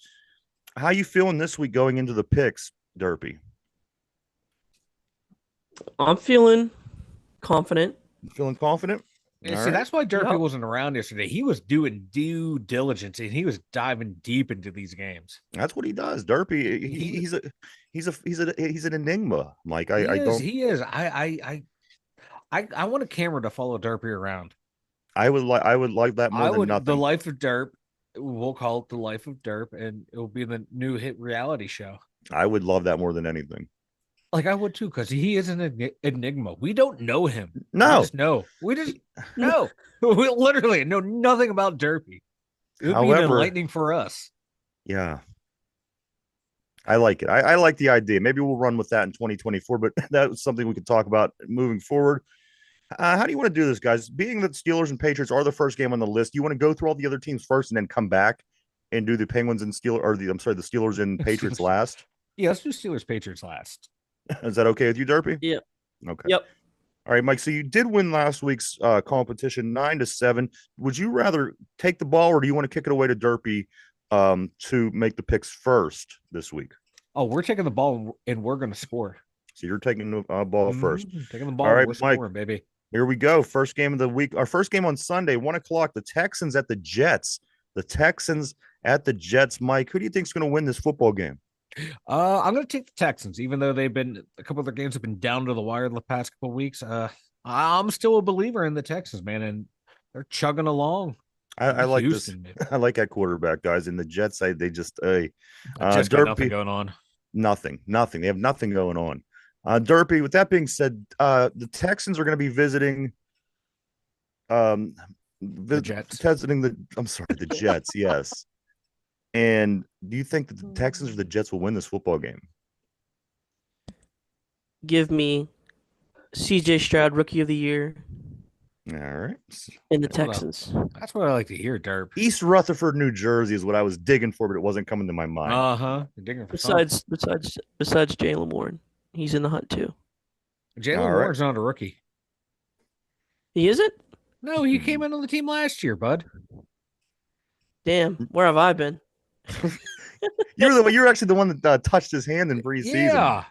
How you feeling this week going into the picks, Derpy? I'm feeling confident. Feeling confident? That's why Derpy wasn't around yesterday. He was doing due diligence and he was diving deep into these games. That's what he does. Derpy, he's an enigma, Mike. He is. I want a camera to follow Derpy around. I would like that more than nothing. The Life of Derp. We'll call it The Life of Derp, and it will be the new hit reality show. I would love that more than anything. Like I would too, because he is an enigma. We don't know him. No, we just know. We literally know nothing about Derpy. It would be enlightening for us. Yeah, I like it. I like the idea. Maybe we'll run with that in 2024. But that's something we could talk about moving forward. How do you want to do this, guys? Being that Steelers and Patriots are the first game on the list, you want to go through all the other teams first and then come back and do the Penguins and the Steelers and Patriots last? Yeah, let's do Steelers Patriots last. Is that okay with you, Derpy? Yeah. Okay. Yep. All right, Mike. So you did win last week's competition 9-7. Would you rather take the ball, or do you want to kick it away to Derpy to make the picks first this week? Oh, we're taking the ball and we're going to score. So you're taking the ball first. Taking the ball. All right, we're Mike, scoring, baby. Here we go. First game of the week. Our first game on Sunday, 1:00. The Texans at the Jets. The Texans at the Jets. Mike, who do you think is going to win this football game? I'm going to take the Texans, even though a couple of their games have been down to the wire in the past couple of weeks. I'm still a believer in the Texans, man, and they're chugging along. I like Houston, this. Maybe. I like that quarterback, guys. And the Jets, they just got nothing going on. Nothing. They have nothing going on. Derpy, with that being said, the Texans are going to be visiting the Jets. The Jets, yes. And do you think that the Texans or the Jets will win this football game? Give me CJ Stroud, Rookie of the Year. All right. In the Texans. That's what I like to hear, Derp. East Rutherford, New Jersey is what I was digging for, but it wasn't coming to my mind. Digging for besides Jalen Warren. He's in the hunt too. Jalen Warren's not a rookie. He isn't? No, he came in on the team last year, bud. Damn, where have I been? You're actually the one that touched his hand in preseason. Yeah.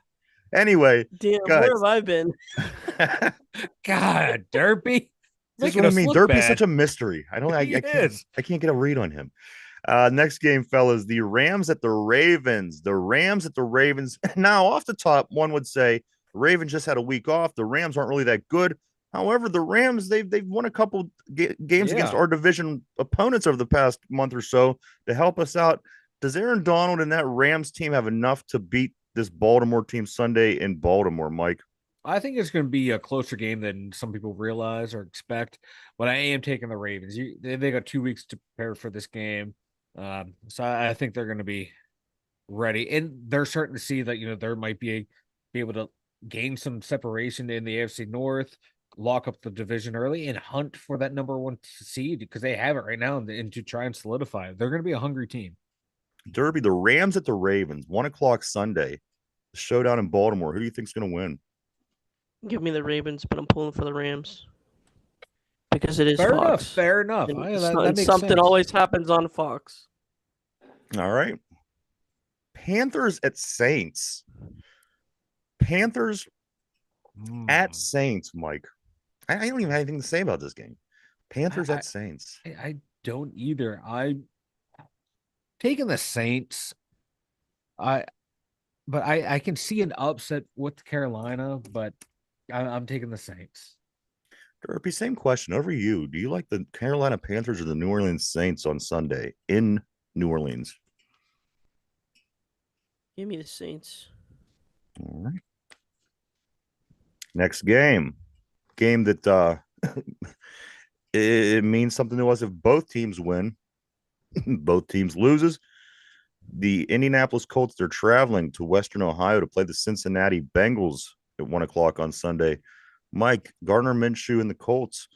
Anyway, damn, guys. Where have I been? God, Derpy. That's what I mean. Derpy's such a mystery. I can't get a read on him. Next game, fellas, the Rams at the Ravens. The Rams at the Ravens. Now, off the top, one would say the Ravens just had a week off. The Rams aren't really that good. However, the Rams, they've won a couple games against our division opponents over the past month or so to help us out. Does Aaron Donald and that Rams team have enough to beat this Baltimore team Sunday in Baltimore, Mike? I think it's going to be a closer game than some people realize or expect, but I am taking the Ravens. They got 2 weeks to prepare for this game, so I think they're going to be ready, and they're starting to see that there might be able to gain some separation in the AFC North, lock up the division early, and hunt for that number 1 seed because they have it right now, and to try and solidify it. They're going to be a hungry team. Derby, the Rams at the Ravens, 1:00 Sunday, showdown in Baltimore. Who do you think's going to win? Give me the Ravens, but I'm pulling for the Rams because it is Fair enough. Fox. Fair enough. And That makes something sense. always happens on Fox. All right. Panthers at Saints. Panthers at Saints, Mike. I don't even have anything to say about this game. Panthers at Saints. I don't either. I taking the Saints. But I can see an upset with Carolina, but I'm taking the Saints. Derpy, same question over you. Do you like the Carolina Panthers or the New Orleans Saints on Sunday in New Orleans? Give me the Saints. All right. Next game. Game that it means something to us if both teams win. Both teams loses. The Indianapolis Colts, they're traveling to Western Ohio to play the Cincinnati Bengals at 1:00 on Sunday. Mike, Gardner Minshew and the Colts.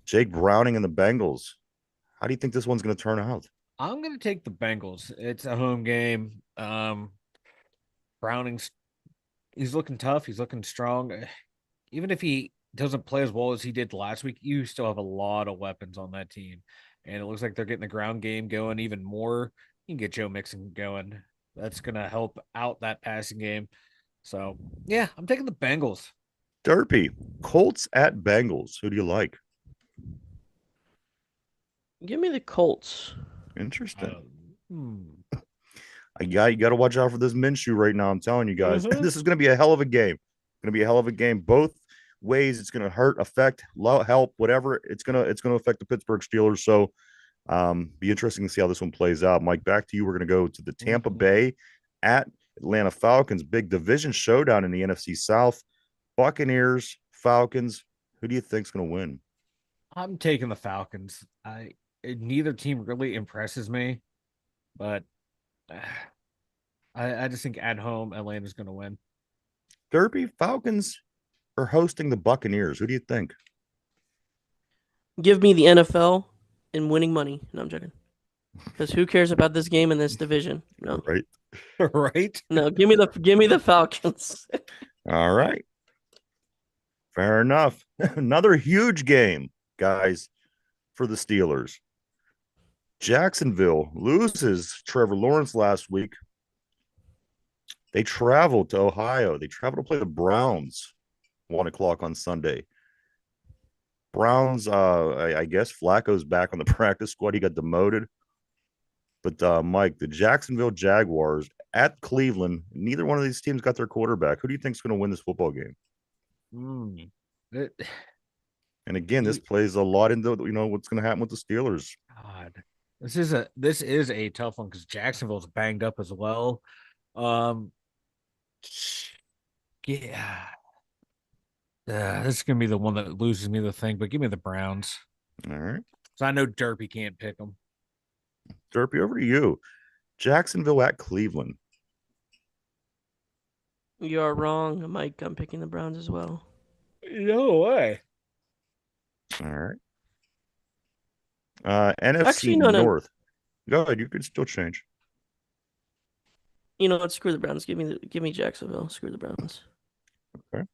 Jake Browning and the Bengals. How do you think this one's going to turn out? I'm going to take the Bengals. It's a home game. He's looking tough. He's looking strong. Even if he doesn't play as well as he did last week, you still have a lot of weapons on that team. And it looks like they're getting the ground game going even more. You can get Joe Mixon going. That's going to help out that passing game. So, yeah, I'm taking the Bengals. Derpy, Colts at Bengals. Who do you like? Give me the Colts. Interesting. You got to watch out for this Minshew right now. I'm telling you guys, this is going to be a hell of a game. Going to be a hell of a game. Both ways, it's going to hurt, affect, help, whatever. It's going to affect the Pittsburgh Steelers. So, be interesting to see how this one plays out. Mike, back to you. We're going to go to the Tampa Bay at Atlanta Falcons. Big division showdown in the NFC South. Buccaneers, Falcons. Who do you think's going to win? I'm taking the Falcons. Neither team really impresses me, but I just think at home Atlanta's going to win. Derby, Falcons are hosting the Buccaneers. Who do you think? Give me the NFL and winning money. No, I'm joking. Because who cares about this game in this division? No. Right. Right? No, give me the Falcons. All right. Fair enough. Another huge game, guys, for the Steelers. Jacksonville loses Trevor Lawrence last week. They traveled to Ohio. They traveled to play the Browns 1:00 on Sunday. Browns, I guess Flacco's back on the practice squad. He got demoted. But, Mike, the Jacksonville Jaguars at Cleveland, neither one of these teams got their quarterback. Who do you think is going to win this football game? And again, this plays a lot into what's going to happen with the Steelers. God, this is a tough one because Jacksonville's banged up as well. Yeah. This is gonna be the one that loses me the thing, but give me the Browns. All right. So I know Derpy can't pick them. Derpy, over to you. Jacksonville at Cleveland. You are wrong, Mike. I'm picking the Browns as well. No way. All right. NFC Actually, no. North. Go ahead. You can still change. You know what? Screw the Browns. Give me Jacksonville. Screw the Browns. Okay.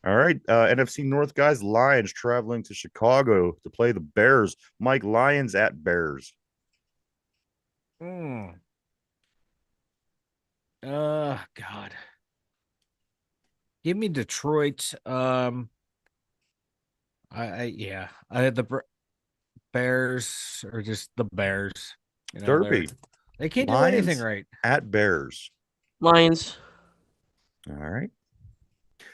All right. NFC North guys. Lions traveling to Chicago to play the Bears. Mike, Lions at Bears. God. Give me Detroit. I had the Bears or just the Bears. Derpy. They can't Lions do anything right. At Bears. Lions. All right.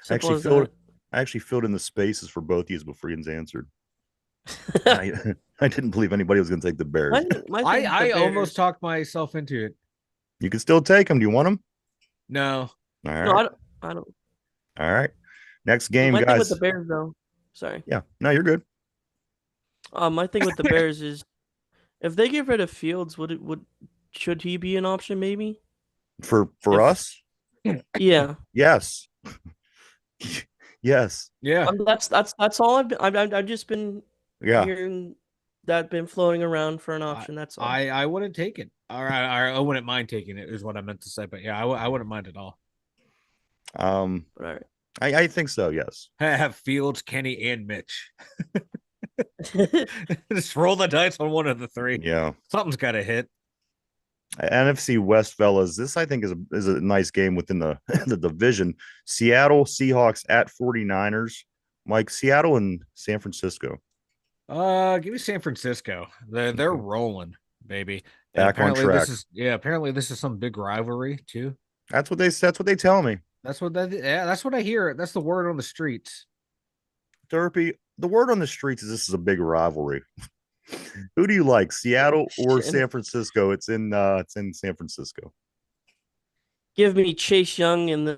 I Simple actually filled in the spaces for both of you before Ian's answered. I didn't believe anybody was going to take the Bears. I almost talked myself into it. You can still take them. Do you want them? No. All No, right. I don't. All right. Next game, My thing with guys. the Bears, though. Sorry. Yeah. No, you're good. My thing with the Bears is if they get rid of Fields, should he be an option maybe? For If us? yeah, Yes. Yes. Yeah. that's all I've just been Yeah. hearing that been floating around for an option. That's all. I wouldn't take it. I wouldn't mind taking it is what I meant to say. But yeah, I wouldn't mind at all. But all right. I think so, yes. Have Fields, Kenny, and Mitch. Just roll the dice on one of the three. Yeah. Something's got to hit. NFC West, fellas. This I think is a nice game within the the division. Seattle Seahawks at 49ers. Mike, Seattle and San Francisco. Give me San Francisco. They're rolling, baby. And Back on apparently track. apparently this is some big rivalry too. That's what they tell me. That's what I hear. That's the word on the streets. Derpy, the word on the streets is this is a big rivalry. Who do you like, Seattle or San Francisco? It's in San Francisco. Give me Chase Young and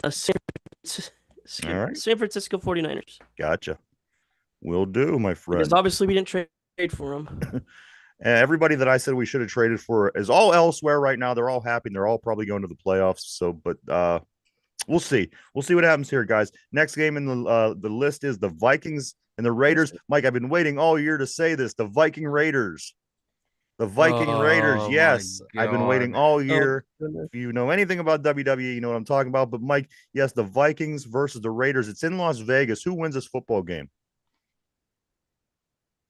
All right. San Francisco 49ers. Gotcha. Will do, my friend. Because obviously we didn't trade for him. Everybody that I said we should have traded for is all elsewhere right now. They're all happy. And they're all probably going to the playoffs. So, but we'll see. We'll see what happens here, guys. Next game in the list is the Vikings and the Raiders. Mike, I've been waiting all year to say this. The Viking Raiders. The Viking Raiders. Yes, I've been waiting all year. If you know anything about WWE, you know what I'm talking about. But Mike, yes, the Vikings versus the Raiders. It's in Las Vegas. Who wins this football game?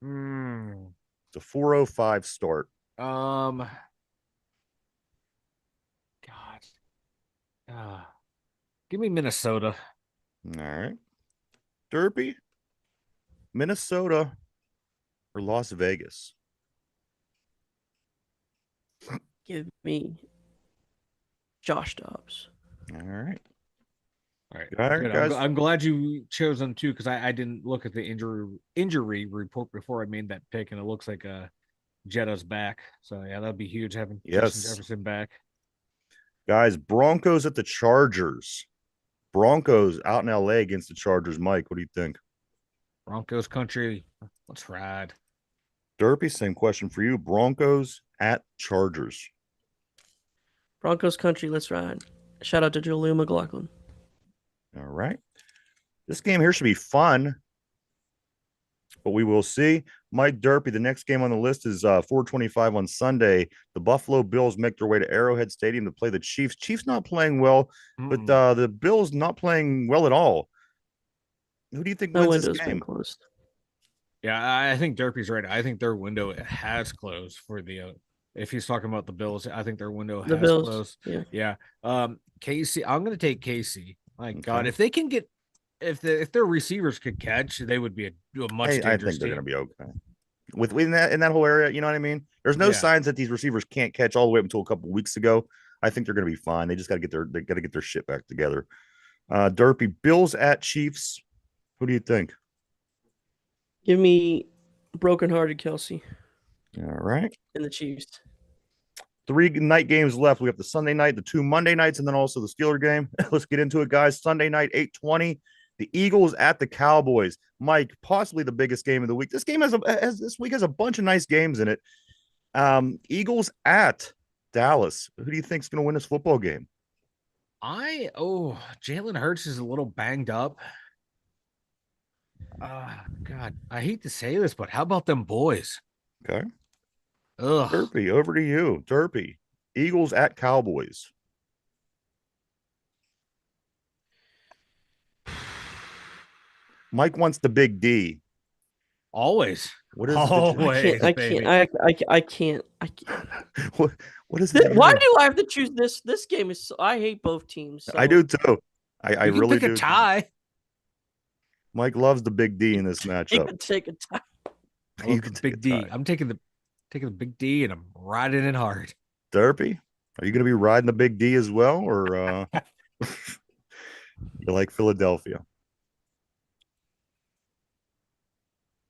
It's a 4:05 start. God. Give me Minnesota. All right. Derby, Minnesota, or Las Vegas? Give me Josh Dobbs. All right. All right. All right, Good. guys. I'm glad you chose them too, because I didn't look at the injury report before I made that pick, and it looks like Jetta's back. So yeah, that'd be huge having Justin Jefferson back. Guys, Broncos at the Chargers. Broncos out in LA against the Chargers. Mike, what do you think? Broncos country. Let's ride. Derpy, same question for you. Broncos at Chargers. Broncos country, let's ride. Shout out to Julia McLaughlin. All right. This game here should be fun, but we will see. Mike Derpy, the next game on the list is 4:25 on Sunday. The Buffalo Bills make their way to Arrowhead Stadium to play the Chiefs. Chiefs not playing well, but the Bills not playing well at all. Who do you think wins this game? Closed. Yeah, I think Derpy's right. I think their window has closed for the. If he's talking about the Bills, I think their window has closed. Yeah. KC. I'm going to take KC. My God, if they can get, if their receivers could catch, they would be a much. I think they're going to be okay in that whole area. You know what I mean? There's no signs that these receivers can't catch all the way up until a couple weeks ago. I think they're going to be fine. They just got to get their shit back together. Derpy, Bills at Chiefs. Who do you think? Give me brokenhearted Kelsey. All right. And the Chiefs. 3 night games left. We have the Sunday night, the 2 Monday nights, and then also the Steeler game. Let's get into it, guys. Sunday night, 8:20. The Eagles at the Cowboys. Mike, possibly the biggest game of the week. This game this week has a bunch of nice games in it. Eagles at Dallas. Who do you think is going to win this football game? Jalen Hurts is a little banged up. God, I hate to say this, but how about them boys? Okay. Derpy, over to you. Derpy, Eagles at Cowboys. Mike wants the big D. Always. What is always? I can't. What is that? Why do I have to choose this? This game is. I hate both teams. So. I do too. I really pick do. A tie. Mike loves the big D in this matchup. You can take a tie. You can big D. I'm taking the big D and I'm riding it hard. Derpy, are you going to be riding the big D as well, or you like Philadelphia?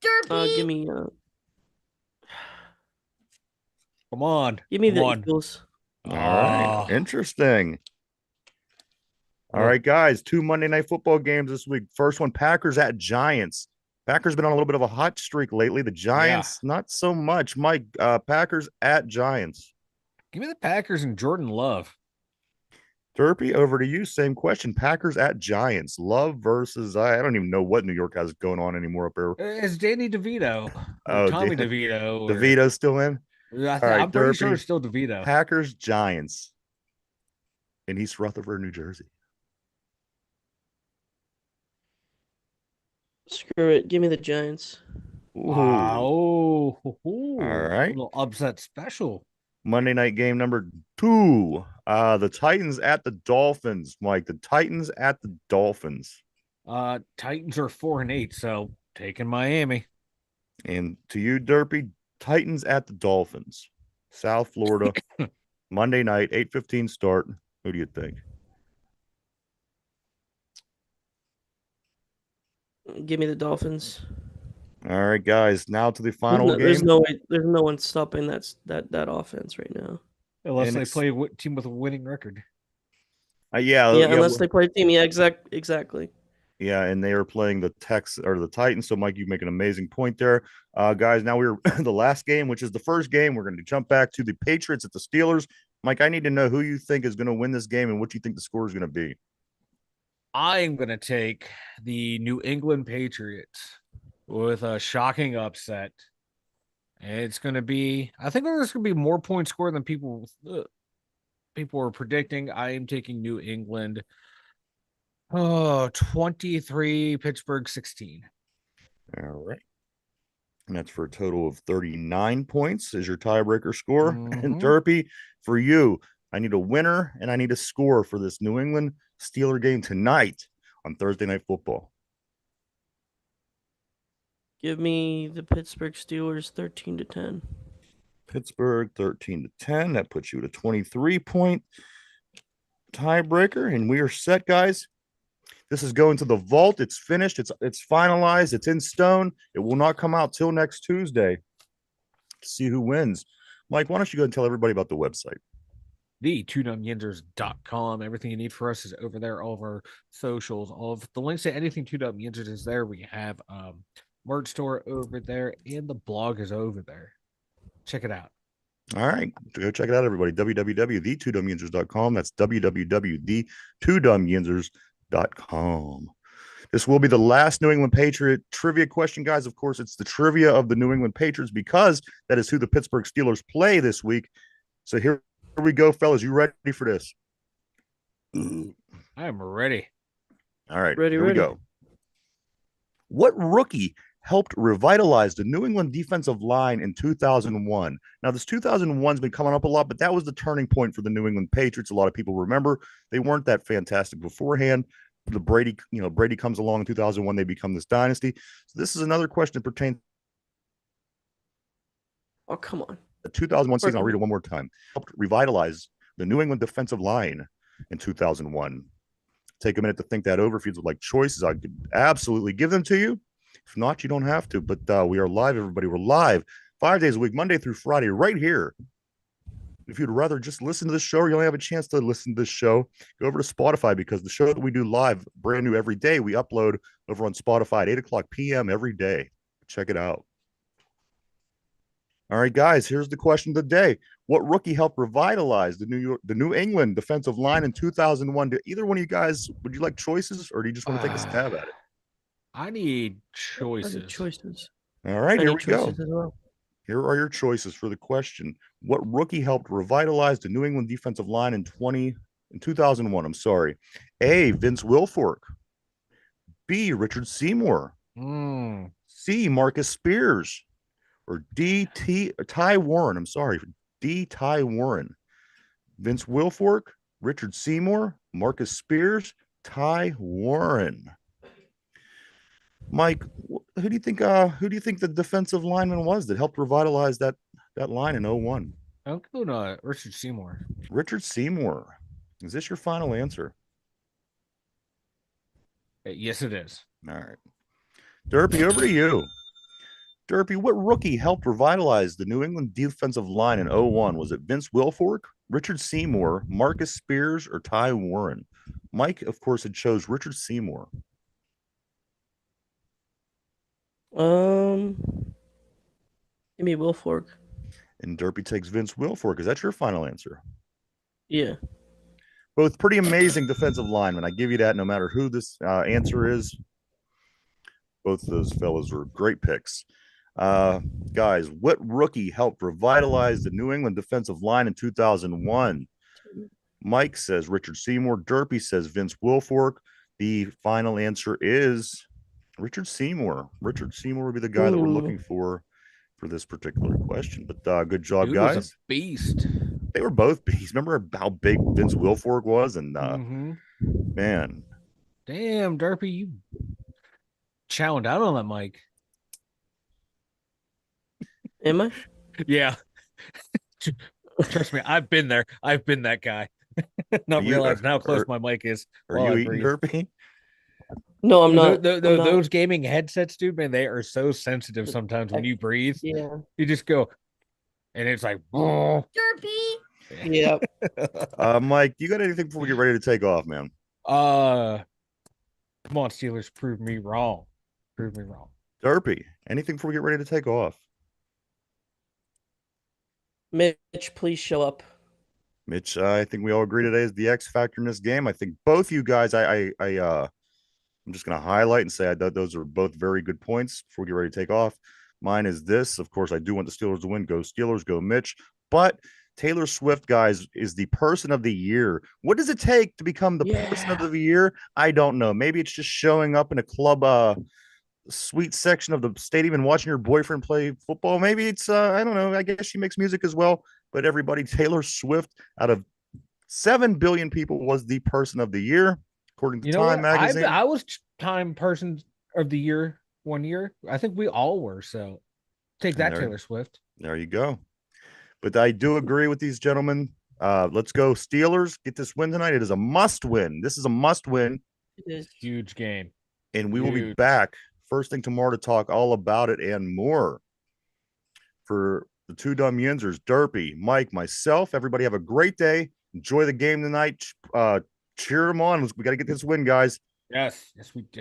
Derpy, give me. Come on. Give me Come the on. Eagles. All right. Ah. Interesting. All Ugh. right, guys. 2 Monday Night Football games this week. First one, Packers at Giants. Packers been on a little bit of a hot streak lately. The Giants, not so much. Mike, Packers at Giants. Give me the Packers and Jordan Love. Derpy, over to you. Same question. Packers at Giants. Love versus I don't even know what New York has going on anymore up there. It's Danny DeVito or Oh, Tommy DeVito. Or, DeVito's still in. All right, I'm pretty sure Derpy. it's still DeVito. Packers Giants in East Rutherford, New Jersey. Screw it. Give me the Giants. Ooh. All right. Little upset special. Monday night game number 2. The Titans at the Dolphins. Mike, the Titans at the Dolphins. Titans are 4-8, so taking Miami. And to you, Derpy, Titans at the Dolphins. South Florida. Monday night, 8:15 start. Who do you think? Give me the Dolphins. All right, guys. Now to the final game. There's no way. There's no one stopping that offense right now. Unless And they play a team with a winning record. Yeah, unless they play a team. Yeah, exactly. Yeah, and they are playing the Titans. So, Mike, you make an amazing point there. Guys, now we're the last game, which is the first game. We're going to jump back to the Patriots at the Steelers. Mike, I need to know who you think is going to win this game and what you think the score is going to be. I am going to take the New England Patriots with a shocking upset. It's going to be, I think there's going to be more points scored than people are predicting. I am taking New England. 23, Pittsburgh 16. All right. And that's for a total of 39 points is your tiebreaker score. And Derpy, for you, I need a winner and I need a score for this New England Steeler game tonight on Thursday Night Football. Give me the Pittsburgh Steelers 13-10. Pittsburgh 13-10. That puts you at a 23-point tiebreaker. And we are set, guys. This is going to the vault. It's finished. It's finalized. It's in stone. It will not come out till next Tuesday to see who wins. Mike, why don't you go and tell everybody about the website? The2dumbYinzers.com. Everything you need for us is over there. All of our socials, all of the links to anything 2dumbYinzers is there. We have merch store over there, and the blog is over there. Check it out. All right. Go check it out, everybody. www.the2dumbYinzers.com. That's www.the2dumbYinzers.com. This will be the last New England Patriot trivia question, guys. Of course, it's the trivia of the New England Patriots because that is who the Pittsburgh Steelers play this week. So here we go, fellas. You ready for this? I am ready. All right. Ready. We go. What rookie helped revitalize the New England defensive line in 2001? Now, this 2001 has been coming up a lot, but that was the turning point for the New England Patriots. A lot of people remember they weren't that fantastic beforehand. The Brady comes along in 2001. They become this dynasty. So this is another question that pertains. Oh, come on. The 2001 season, I'll read it one more time. Helped revitalize the New England defensive line in 2001. Take a minute to think that over. If you'd like choices, I could absolutely give them to you. If not, you don't have to. But we are live, everybody. We're live 5 days a week, Monday through Friday, right here. If you'd rather just listen to this show or you only have a chance to listen to this show, go over to Spotify because the show that we do live, brand new every day, we upload over on Spotify at 8 o'clock p.m. every day. Check it out. All right, guys, here's the question of the day. What rookie helped revitalize the New England defensive line in 2001? Do either one of you guys, would you like choices or do you just want to take a stab at it? I need choices. All right, here we go. Well. Here are your choices for the question. What rookie helped revitalize the New England defensive line in 2001? I'm sorry. A, Vince Wilfork. B, Richard Seymour. C, Marcus Spears. Or D, Ty Warren. I'm sorry. D, Ty Warren. Vince Wilfork, Richard Seymour, Marcus Spears, Ty Warren. Mike, who do you think the defensive lineman was that helped revitalize that line in 01? I'm going Richard Seymour. Richard Seymour. Is this your final answer? Yes, it is. All right. Derpy, over to you. Derpy, what rookie helped revitalize the New England defensive line in 01? Was it Vince Wilfork, Richard Seymour, Marcus Spears, or Ty Warren? Mike, of course, had chose Richard Seymour. Give me Wilfork. And Derpy takes Vince Wilfork. Is that your final answer? Yeah. Both pretty amazing defensive linemen. I give you that no matter who this answer is. Both of those fellas were great picks. Guys, what rookie helped revitalize the New England defensive line in 2001? Mike says Richard Seymour. Derpy says Vince Wilfork. The final answer is Richard Seymour. Richard Seymour would be the guy that we're looking for this particular question. But good job, Dude guys. was a beast. They were both beasts. Remember how big Vince Wilfork was? And man, damn, Derpy, you chowing out on that mic. Am I? Yeah. Trust me, I've been there. I've been that guy. Not realizing how close my mic is. Are you eating Derpy? No, I'm not. Those gaming headsets, dude, man, they are so sensitive sometimes when you breathe. Yeah. You just go, and it's like, oh. Derpy. Yeah. Mike, you got anything before we get ready to take off, man? Come on, Steelers, prove me wrong. Prove me wrong. Derpy, anything before we get ready to take off? Mitch, please show up. Mitch, I think we all agree today is the X factor in this game. I think both you guys, I'm just going to highlight and say I thought those are both very good points before we get ready to take off. Mine is this. Of course, I do want the Steelers to win. Go Steelers, go Mitch. But Taylor Swift, guys, is the person of the year. What does it take to become the person of the year? I don't know. Maybe it's just showing up in a club suite section of the stadium and watching your boyfriend play football. Maybe it's I don't know. I guess she makes music as well. But everybody, Taylor Swift, out of 7 billion people, was the person of the year, according to Time magazine. I was Time person of the year one year. I think we all were. So take that, Taylor Swift. There you go. But I do agree with these gentlemen. Let's go Steelers. Get this win tonight. It is a must win. This is a must win. It is a huge game. And we will be back first thing tomorrow to talk all about it and more. For the two dumb yinzers, Derpy, Mike, myself, everybody have a great day. Enjoy the game tonight. Cheer them on. We got to get this win, guys. Yes, we do.